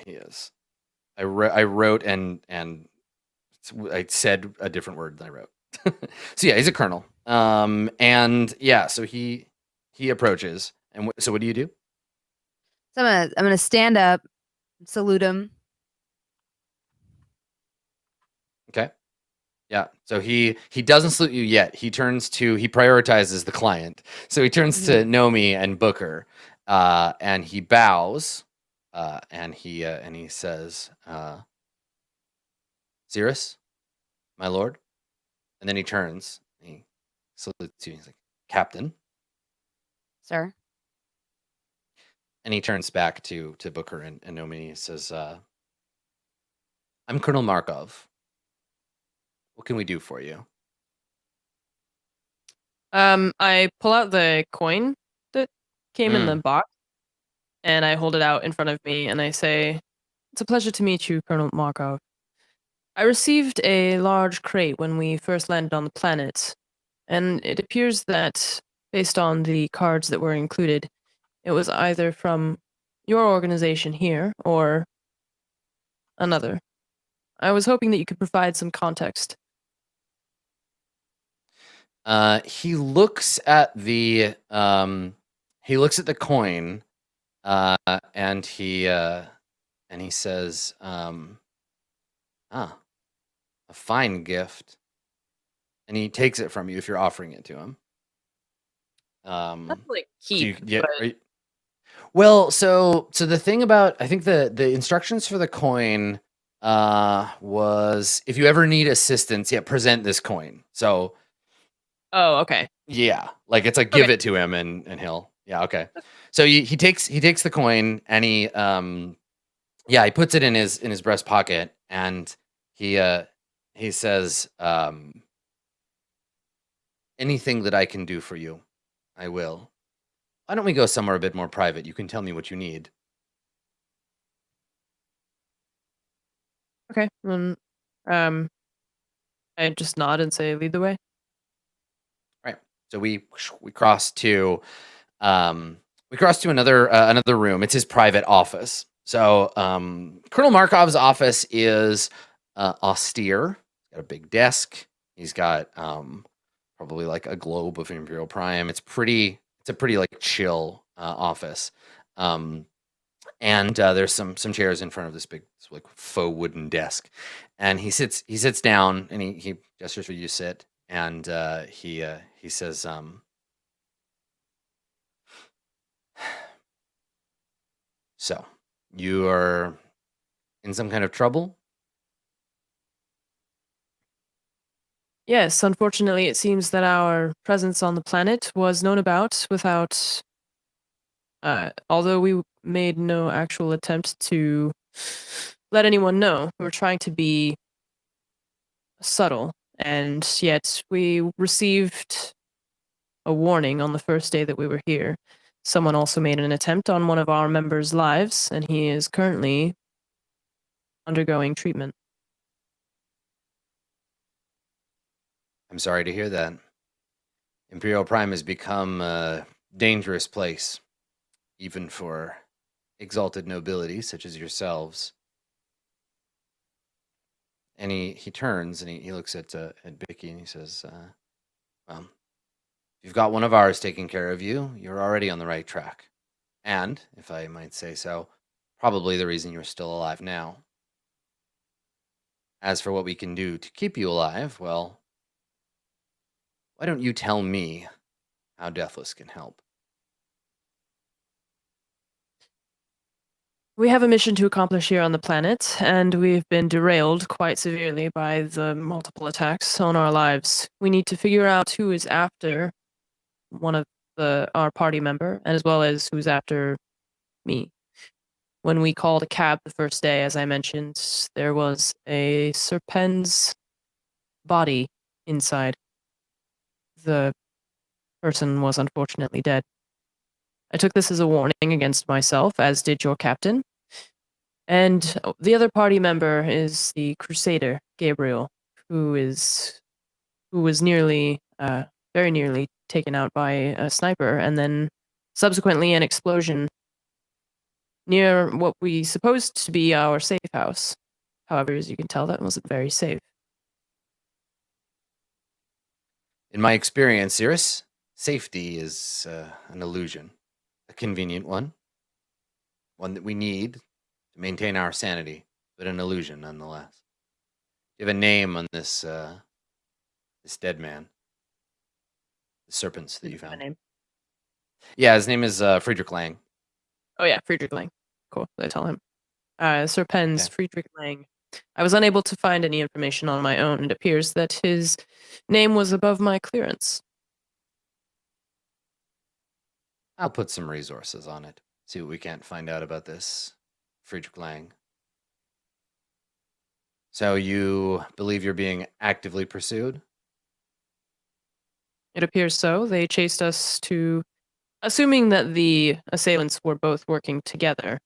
he is. I wrote and I said a different word than I wrote. So yeah, he's a colonel. And yeah, so he approaches, and so what do you do? So I'm gonna stand up, salute him. Okay. Yeah. So he doesn't salute you yet. He prioritizes the client. So he turns to Nomi and Booker, and he bows, and he says, "Cirrus, my lord." And then he turns. He salutes you. He's like, Captain. Sir. And he turns back to Booker and Nomini. He says, I'm Colonel Markov. What can we do for you? I pull out the coin that came in the box, and I hold it out in front of me, and I say, "It's a pleasure to meet you, Colonel Markov. I received a large crate when we first landed on the planet, and it appears that, based on the cards that were included, it was either from your organization here or another. I was hoping that you could provide some context." He looks at the coin, and he says, a fine gift. And he takes it from you if you're offering it to him. That's like do you keep, get- but are you- well, so the thing about, I think the instructions for the coin was, if you ever need assistance, present this coin. So oh, okay. yeah, like it's like give Okay. it to him and he'll okay. So he takes the coin and he puts it in his breast pocket, and he says, anything that I can do for you, I will. Why don't we go somewhere a bit more private? You can tell me what you need. Okay. I just nod and say, "Lead the way." Right. So we cross to another room. It's his private office. So Colonel Markov's office is austere. He's got a big desk. He's got probably like a globe of Imperial Prime. It's a pretty like chill office. And there's some chairs in front of this big like faux wooden desk. And he sits down and he gestures for you to sit, and he says, so you are in some kind of trouble? Yes, unfortunately, it seems that our presence on the planet was known about without. Although we made no actual attempt to let anyone know, we were trying to be subtle, and yet we received a warning on the first day that we were here. Someone also made an attempt on one of our members' lives, and he is currently undergoing treatment. I'm sorry to hear that. Imperial Prime has become a dangerous place, even for exalted nobility such as yourselves. And he turns and he looks at Bicky and he says, well, if you've got one of ours taking care of you, you're already on the right track. And, if I might say so, probably the reason you're still alive now. As for what we can do to keep you alive, well, why don't you tell me how Deathless can help? We have a mission to accomplish here on the planet, and we've been derailed quite severely by the multiple attacks on our lives. We need to figure out who is after one of our party member, and as well as who's after me. When we called a cab the first day, as I mentioned, there was a Serpen's body inside. The person was unfortunately dead. I took this as a warning against myself, as did your captain. And the other party member is the Crusader, Gabriel, who was nearly, very nearly taken out by a sniper, and then subsequently an explosion near what we supposed to be our safe house. However, as you can tell, that wasn't very safe. In my experience, Cirrus, safety is an illusion, a convenient one that we need to maintain our sanity, but an illusion nonetheless. You have a name on this dead man, the serpents that you My found. name. Yeah, his name is Friedrich Lang. Oh yeah, Friedrich Lang. Cool. I tell him. Serpen's Okay. Friedrich Lang. I was unable to find any information on my own. It appears that his name was above my clearance. I'll put some resources on it. See what we can't find out about this Friedrich Lang. So you believe you're being actively pursued? It appears so. They chased us to, assuming that the assailants were both working together.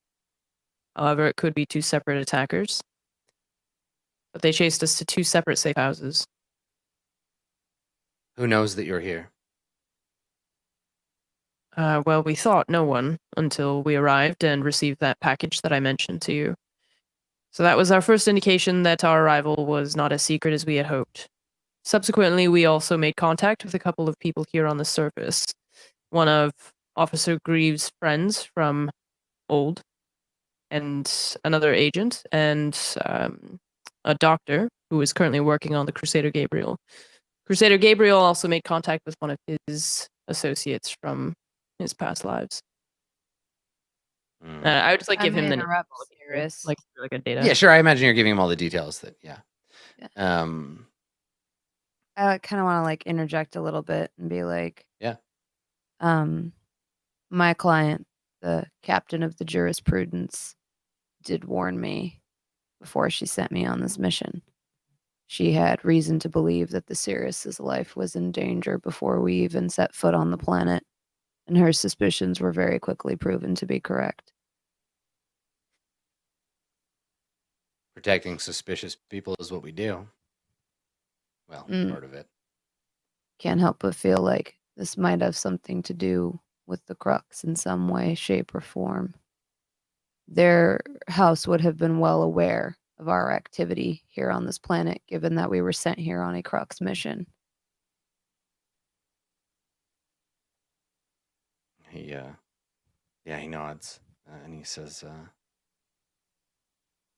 However, it could be two separate attackers. But they chased us to two separate safe houses. Who knows that you're here? Well, we thought no one until we arrived and received that package that I mentioned to you. So that was our first indication that our arrival was not as secret as we had hoped. Subsequently, we also made contact with a couple of people here on the surface. One of Officer Greaves' friends from Old, and another agent, and a doctor who is currently working on the Crusader Gabriel. Crusader Gabriel also made contact with one of his associates from his past lives. I would just like I give him may the interrupt, name, Cirrus. like a data. Yeah, sure. I imagine you're giving him all the details that, yeah. Yeah. I kind of want to like interject a little bit and be like, Yeah. My client, the captain of the jurisprudence, did warn me before she sent me on this mission. She had reason to believe that the Sirius's life was in danger before we even set foot on the planet, and her suspicions were very quickly proven to be correct. Protecting suspicious people is what we do. Well, part of it. Can't help but feel like this might have something to do with the Crux in some way, shape, or form. Their house would have been well aware of our activity here on this planet, given that we were sent here on a Crux mission. He nods and he says,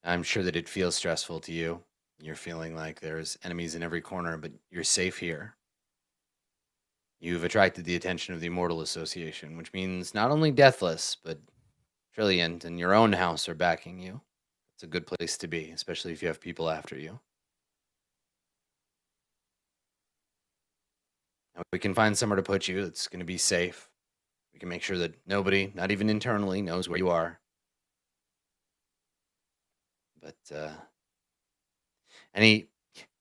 I'm sure that it feels stressful to you. You're feeling like there's enemies in every corner, but you're safe here. You've attracted the attention of the Immortal Association, which means not only Deathless, but Trilliant and your own house are backing you. It's a good place to be, especially if you have people after you. And we can find somewhere to put you that's going to be safe. We can make sure that nobody, not even internally, knows where you are. But, and he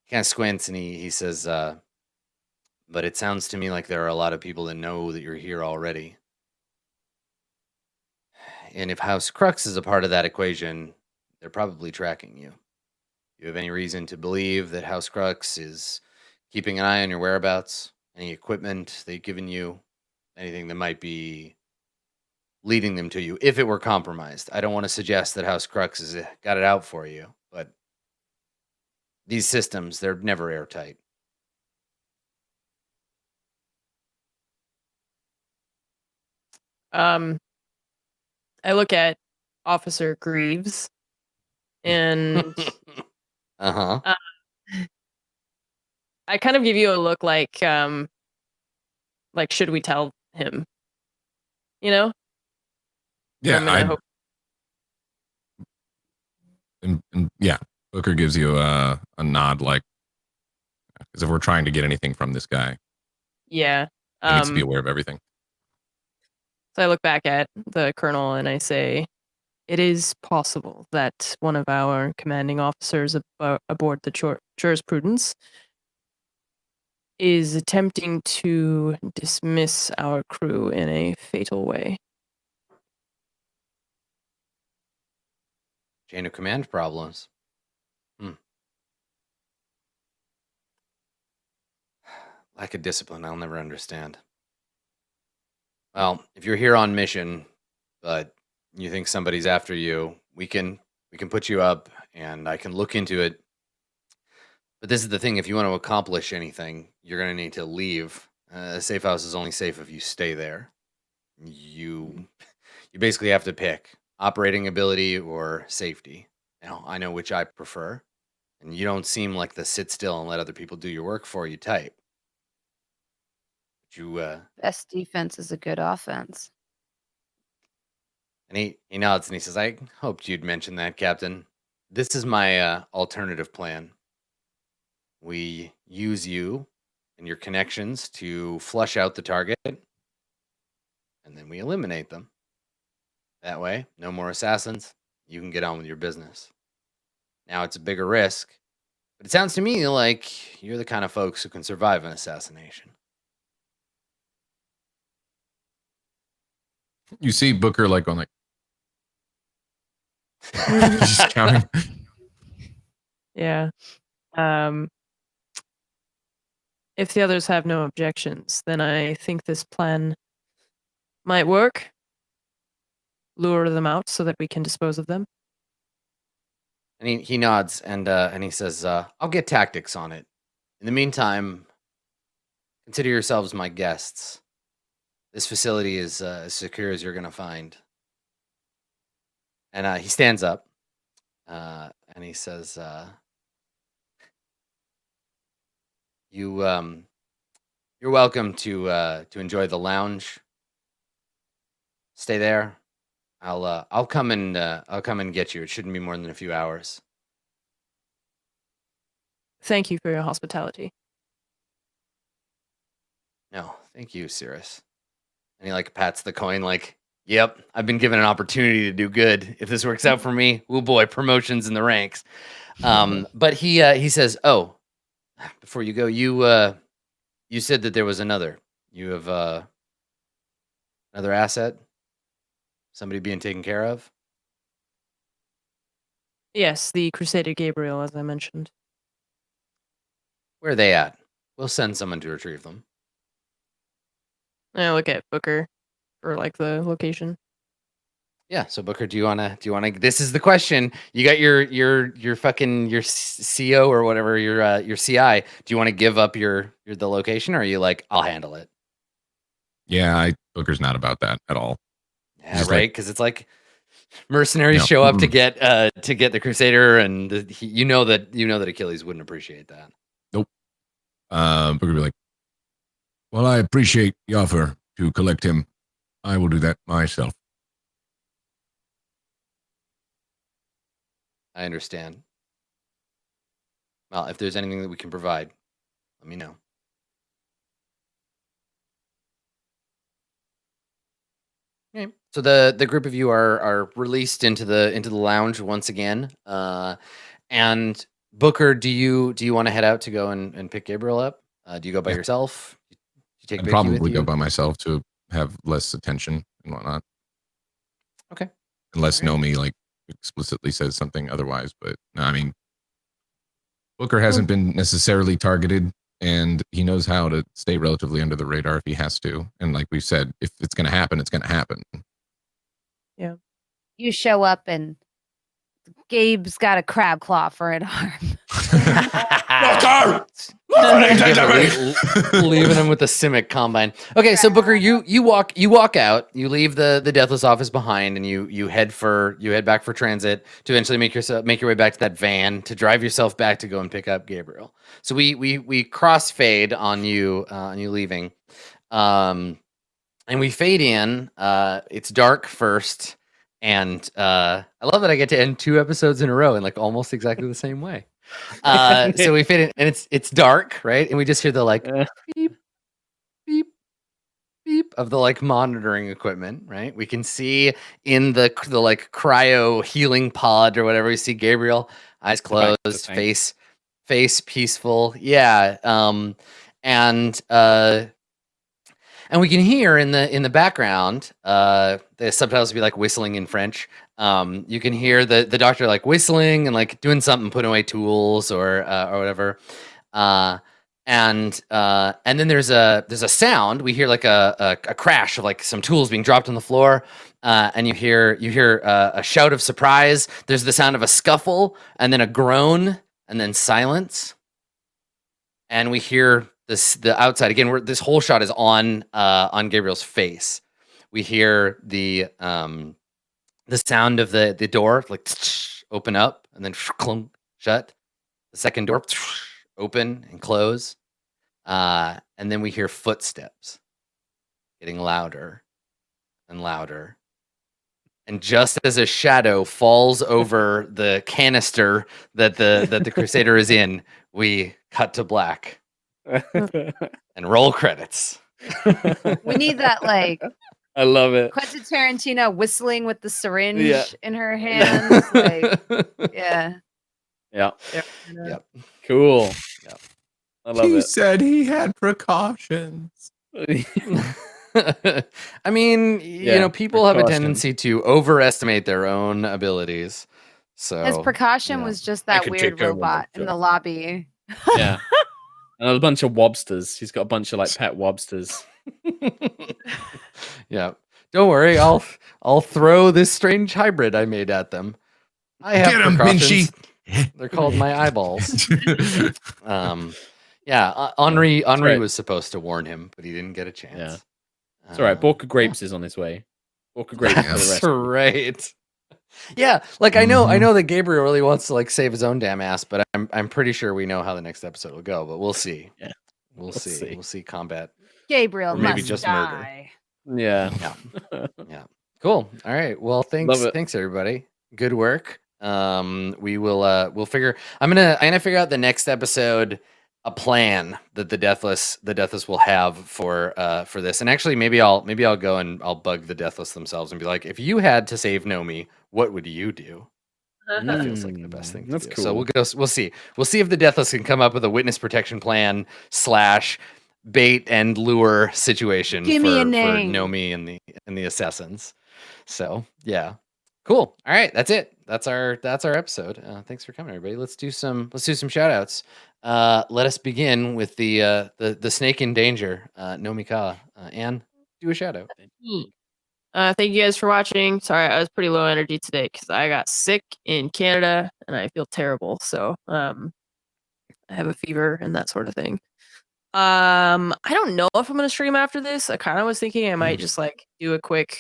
kind of squints and he says, but it sounds to me like there are a lot of people that know that you're here already. And if House Crux is a part of that equation, they're probably tracking you. You have any reason to believe that House Crux is keeping an eye on your whereabouts? Any equipment they've given you? Anything that might be leading them to you if it were compromised? I don't want to suggest that House Crux has got it out for you, but these systems, they're never airtight. I look at Officer Greaves, and Uh-huh. I kind of give you a look like should we tell him? You know? Yeah, I'm gonna hope. and yeah, Booker gives you a nod, like, as if we're trying to get anything from this guy. Yeah. He needs to be aware of everything. So I look back at the colonel and I say, it is possible that one of our commanding officers aboard the jurisprudence is attempting to dismiss our crew in a fatal way. Chain of command problems. Lack of discipline, I'll never understand. Well, if you're here on mission, but you think somebody's after you, we can put you up and I can look into it. But this is the thing, if you want to accomplish anything, you're going to need to leave. A safe house is only safe if you stay there. You basically have to pick operating ability or safety. Now, I know which I prefer, and you don't seem like the sit still and let other people do your work for you type. But you Best defense is a good offense. and he nods and he says, I hoped you'd mention that, Captain. This is my alternative plan. We use you and your connections to flush out the target. and then we eliminate them. That way, no more assassins. You can get on with your business. Now it's a bigger risk, but it sounds to me like you're the kind of folks who can survive an assassination. You see Booker like on like just counting. Yeah. If the others have no objections, then I think this plan might work. Lure them out so that we can dispose of them. And he nods and he says, I'll get tactics on it. In the meantime, consider yourselves my guests. This facility is as secure as you're going to find. And he stands up and he says, you're welcome to enjoy the lounge. Stay there. I'll come and get you. It shouldn't be more than a few hours. Thank you for your hospitality. No, thank you, Cirrus. And he like pats the coin like, yep, I've been given an opportunity to do good. If this works out for me, oh boy, promotions in the ranks. But he says, oh, before you go, you said that there was another. You have another asset? Somebody being taken care of? Yes, the Crusader Gabriel, as I mentioned. Where are they at? We'll send someone to retrieve them. I look at Booker for like the location. Yeah. So Booker, do you wanna? This is the question. You got your fucking your CO or whatever your CI. Do you want to give up the location, or are you like, I'll handle it? Yeah, Booker's not about that at all. Yeah, Just right. Because it's like mercenaries No. show up to get the Crusader, and you know that Achilles wouldn't appreciate that. Nope. Booker would be like, well, I appreciate the offer to collect him. I will do that myself. I understand. Well, if there's anything that we can provide, let me know. Okay. So the group of you are released into the lounge once again. And Booker, do you want to head out to go and pick Gabriel up? Do you go by yourself? Do you take I'd Vicky with probably you? go by myself to have less attention and whatnot. Okay. Unless Alright. Nomi like explicitly says something otherwise. But no, I mean, Booker hasn't been necessarily targeted, and he knows how to stay relatively under the radar if he has to. And like we said, if it's going to happen, it's going to happen. Yeah. You show up and Gabe's got a crab claw for an arm. Leaving him with the Simic combine. Okay, so Booker, you walk out. You leave the Deathless office behind, and you head back for transit to eventually make your way back to that van to drive yourself back to go and pick up Gabriel. So we cross fade on you leaving, and we fade in. It's dark first, and I love that I get to end 2 episodes in a row in like almost exactly the same way. So we fade in, and it's dark, right? And we just hear the like beep, beep, beep of the like monitoring equipment, right? We can see in the like cryo healing pod or whatever. We see Gabriel, eyes closed, face peaceful, yeah. And we can hear in the background, the subtitles will be like whistling in French. You can hear the doctor like whistling and like doing something, putting away tools or whatever. And then there's a sound. We hear like a crash of like some tools being dropped on the floor. And you hear a shout of surprise. There's the sound of a scuffle, and then a groan, and then silence. And we hear the outside again. This whole shot is on Gabriel's face. We hear the sound of the door like open up and then shut. The second door open and close, and then we hear footsteps getting louder and louder. And just as a shadow falls over the canister that the Crusader is in, we cut to black and roll credits. We need that like I love it. Quentin Tarantino whistling with the syringe Yeah. in her hands. Like, yeah. Yeah. Yep. Cool. Yep. I love He it. said he had precautions. I mean, Yeah, people have a precaution. tendency to overestimate their own abilities. So His precaution yeah. was just I that could weird take over robot in Monster. the lobby. Yeah. And a bunch of wobsters. He's got a bunch of like pet wobsters. Yeah. Don't worry, I'll throw this strange hybrid I made at them. I have Get 'em, precautions. Binchy. They're called my eyeballs. Yeah, Henri right. was supposed to warn him, but he didn't get a chance. Yeah. It's all right. Borka Grapes is on his way. Borka Grapes for the That's rest. right. Yeah, like I know that Gabriel really wants to like save his own damn ass, but I'm pretty sure we know how the next episode will go, but we'll see. Yeah. We'll Let's see. see. We'll see combat. Gabriel Or maybe must just murder. die. Yeah. Yeah. Cool. All right. Well, Love it. thanks everybody. Good work. We will we'll figure I'm gonna figure out the next episode a plan that the deathless will have for this. And actually maybe I'll go and I'll bug the deathless themselves and be like, if you had to save Nomi, what would you do? That feels like the best thing to That's do. cool. So we'll see. We'll see if the deathless can come up with a witness protection plan / bait and lure situation Give for me a name. Nomi and the assassins. So yeah. Cool. All right, that's it. That's our episode. Thanks for coming, everybody. Let's do some shout outs. Let us begin with the snake in danger, Nomika. Anne, do a shout out. Thank you guys for watching. Sorry, I was pretty low energy today because I got sick in Canada and I feel terrible. So I have a fever and that sort of thing. I don't know if I'm gonna stream after this. I kind of was thinking I might just like do a quick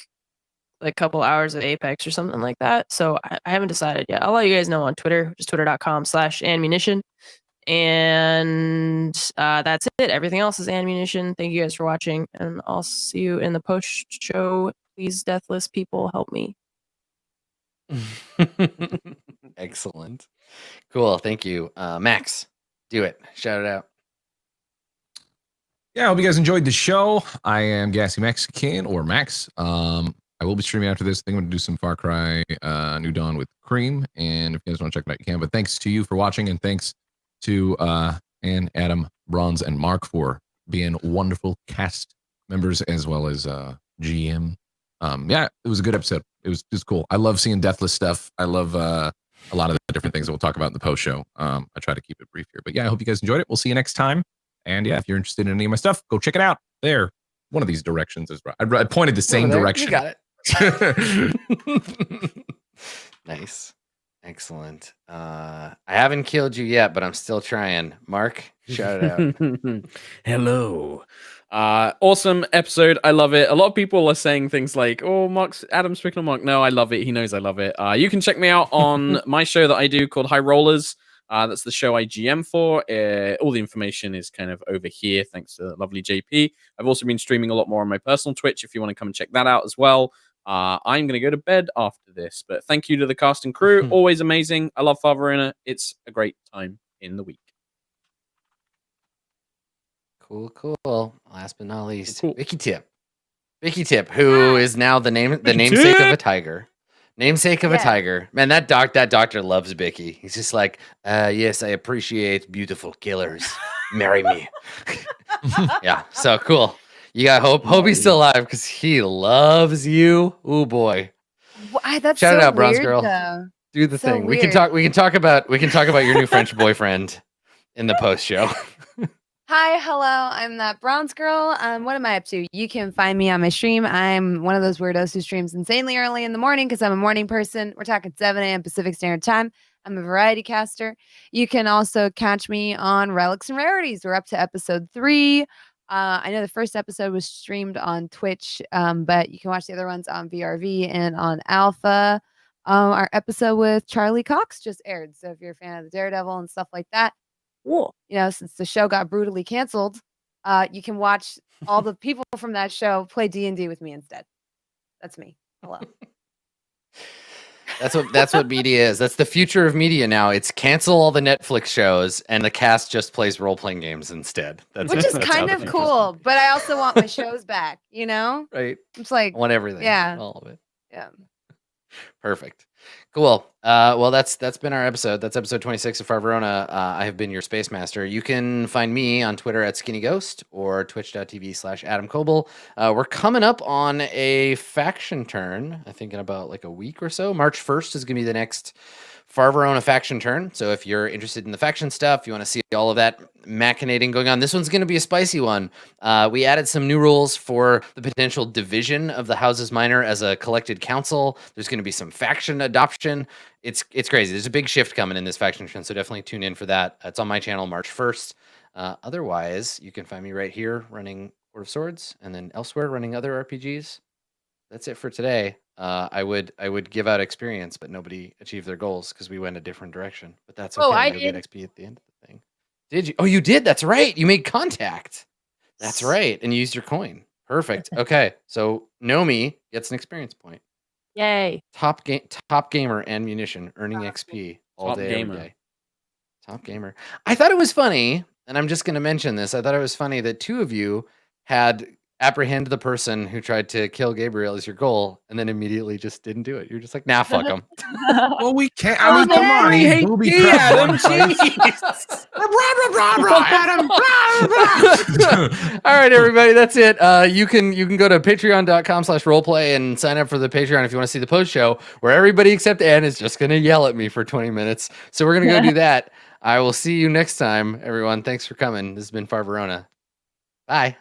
like couple hours of Apex or something like that. So I haven't decided yet. I'll let you guys know on Twitter, just twitter.com/AnneMunition. And that's it. Everything else is AnneMunition. Thank you guys for watching, and I'll see you in the post show. Please, deathless people, help me. Excellent. Cool. Thank you. Max, do it. Shout it out. Yeah, I hope you guys enjoyed the show. I am GassyMexican or Max. I will be streaming after this. I think I'm going to do some Far Cry New Dawn with Cream. And if you guys want to check it out, you can. But thanks to you for watching. And thanks to Anne, Adam, Bronze, and Mark for being wonderful cast members as well as GM. Yeah, it was a good episode. It was just cool. I love seeing deathless stuff. I love a lot of the different things that we'll talk about in the post show. I try to keep it brief here. But yeah, I hope you guys enjoyed it. We'll see you next time. And yeah, if you're interested in any of my stuff, go check it out. There. One of these directions is right. I pointed the same direction. You got it. Nice. Excellent. I haven't killed you yet, but I'm still trying. Mark, shout it out. Hello. Awesome episode. I love it. A lot of people are saying things like, oh, Adam's picking on Mark. No, I love it. He knows I love it. You can check me out on my show that I do called High Rollers. That's the show I GM for. All the information is kind of over here, thanks to lovely JP. I've also been streaming a lot more on my personal Twitch if you want to come and check that out as well. I'm going to go to bed after this, but thank you to the cast and crew. Always amazing. I love Verona. It's a great time in the week. Cool. Last but not least, Cool. Vicky Tip, who is now the namesake of a tiger. Namesake of a tiger. Man, that doctor loves Bicky. He's just like, yes, I appreciate beautiful killers. Marry me. Yeah, so cool. You got hope he's still alive because he loves you. Oh boy. That's Shout so it out, Bronze weird, Girl. though. Do the So thing. We weird. can talk about your new French boyfriend in the post show. Hi, hello. I'm that bronze girl. What am I up to? You can find me on my stream. I'm one of those weirdos who streams insanely early in the morning because I'm a morning person. We're talking 7 a.m. Pacific Standard Time. I'm a variety caster. You can also catch me on Relics and Rarities. We're up to episode 3. I know the first episode was streamed on Twitch, but you can watch the other ones on VRV and on Alpha. Our episode with Charlie Cox just aired. So if you're a fan of the Daredevil and stuff like that, cool. Since the show got brutally canceled, you can watch all the people from that show play D&D with me instead. That's me. Hello. That's what media is. That's the future of media now. It's cancel all the Netflix shows and the cast just plays role-playing games instead. That's Which is that's how kind the of future's cool, but I also want my shows back, you know? right. It's like, I want everything. yeah. All of it. yeah. Perfect. Cool. Well, that's been our episode. That's episode 26 of Verona. I have been your Space Master. You can find me on Twitter at skinnyghost or twitch.tv/AdamKoble. We're coming up on a faction turn, I think in about like a week or so. March 1st is going to be the next Verona faction turn. So if you're interested in the faction stuff, you want to see all of that machinating going on, this one's going to be a spicy one. We added some new rules for the potential division of the Houses Minor as a collected council. There's going to be some faction adoption. It's crazy. There's a big shift coming in this faction trend, so definitely tune in for that. It's on my channel March 1st. Otherwise, you can find me right here running Court of Swords, and then elsewhere running other RPGs. That's it for today. I would give out experience, but nobody achieved their goals because we went a different direction. But that's okay. Oh, I You'll did. get XP at the end of the thing. Did you? Oh, you did. That's right. You made contact. That's right, and you used your coin. Perfect. Okay, so Nomi gets an experience point. Yay. Top gamer AnneMunition earning XP all Top day gamer. every day. Top gamer. I thought it was funny, and I'm just going to mention this. I thought it was funny that two of you had apprehend the person who tried to kill Gabriel as your goal, and then immediately just didn't do it. You're just like, nah, fuck him. Well, we can't. I mean, Oh, come on. we He's hate booby you, trapped Adam. one place. Jeez. Adam. All right, everybody, that's it. You can go to patreon.com/roleplay and sign up for the Patreon if you want to see the post show where everybody except Anne is just going to yell at me for 20 minutes. So we're going to go do that. I will see you next time, everyone. Thanks for coming. This has been Verona. Bye.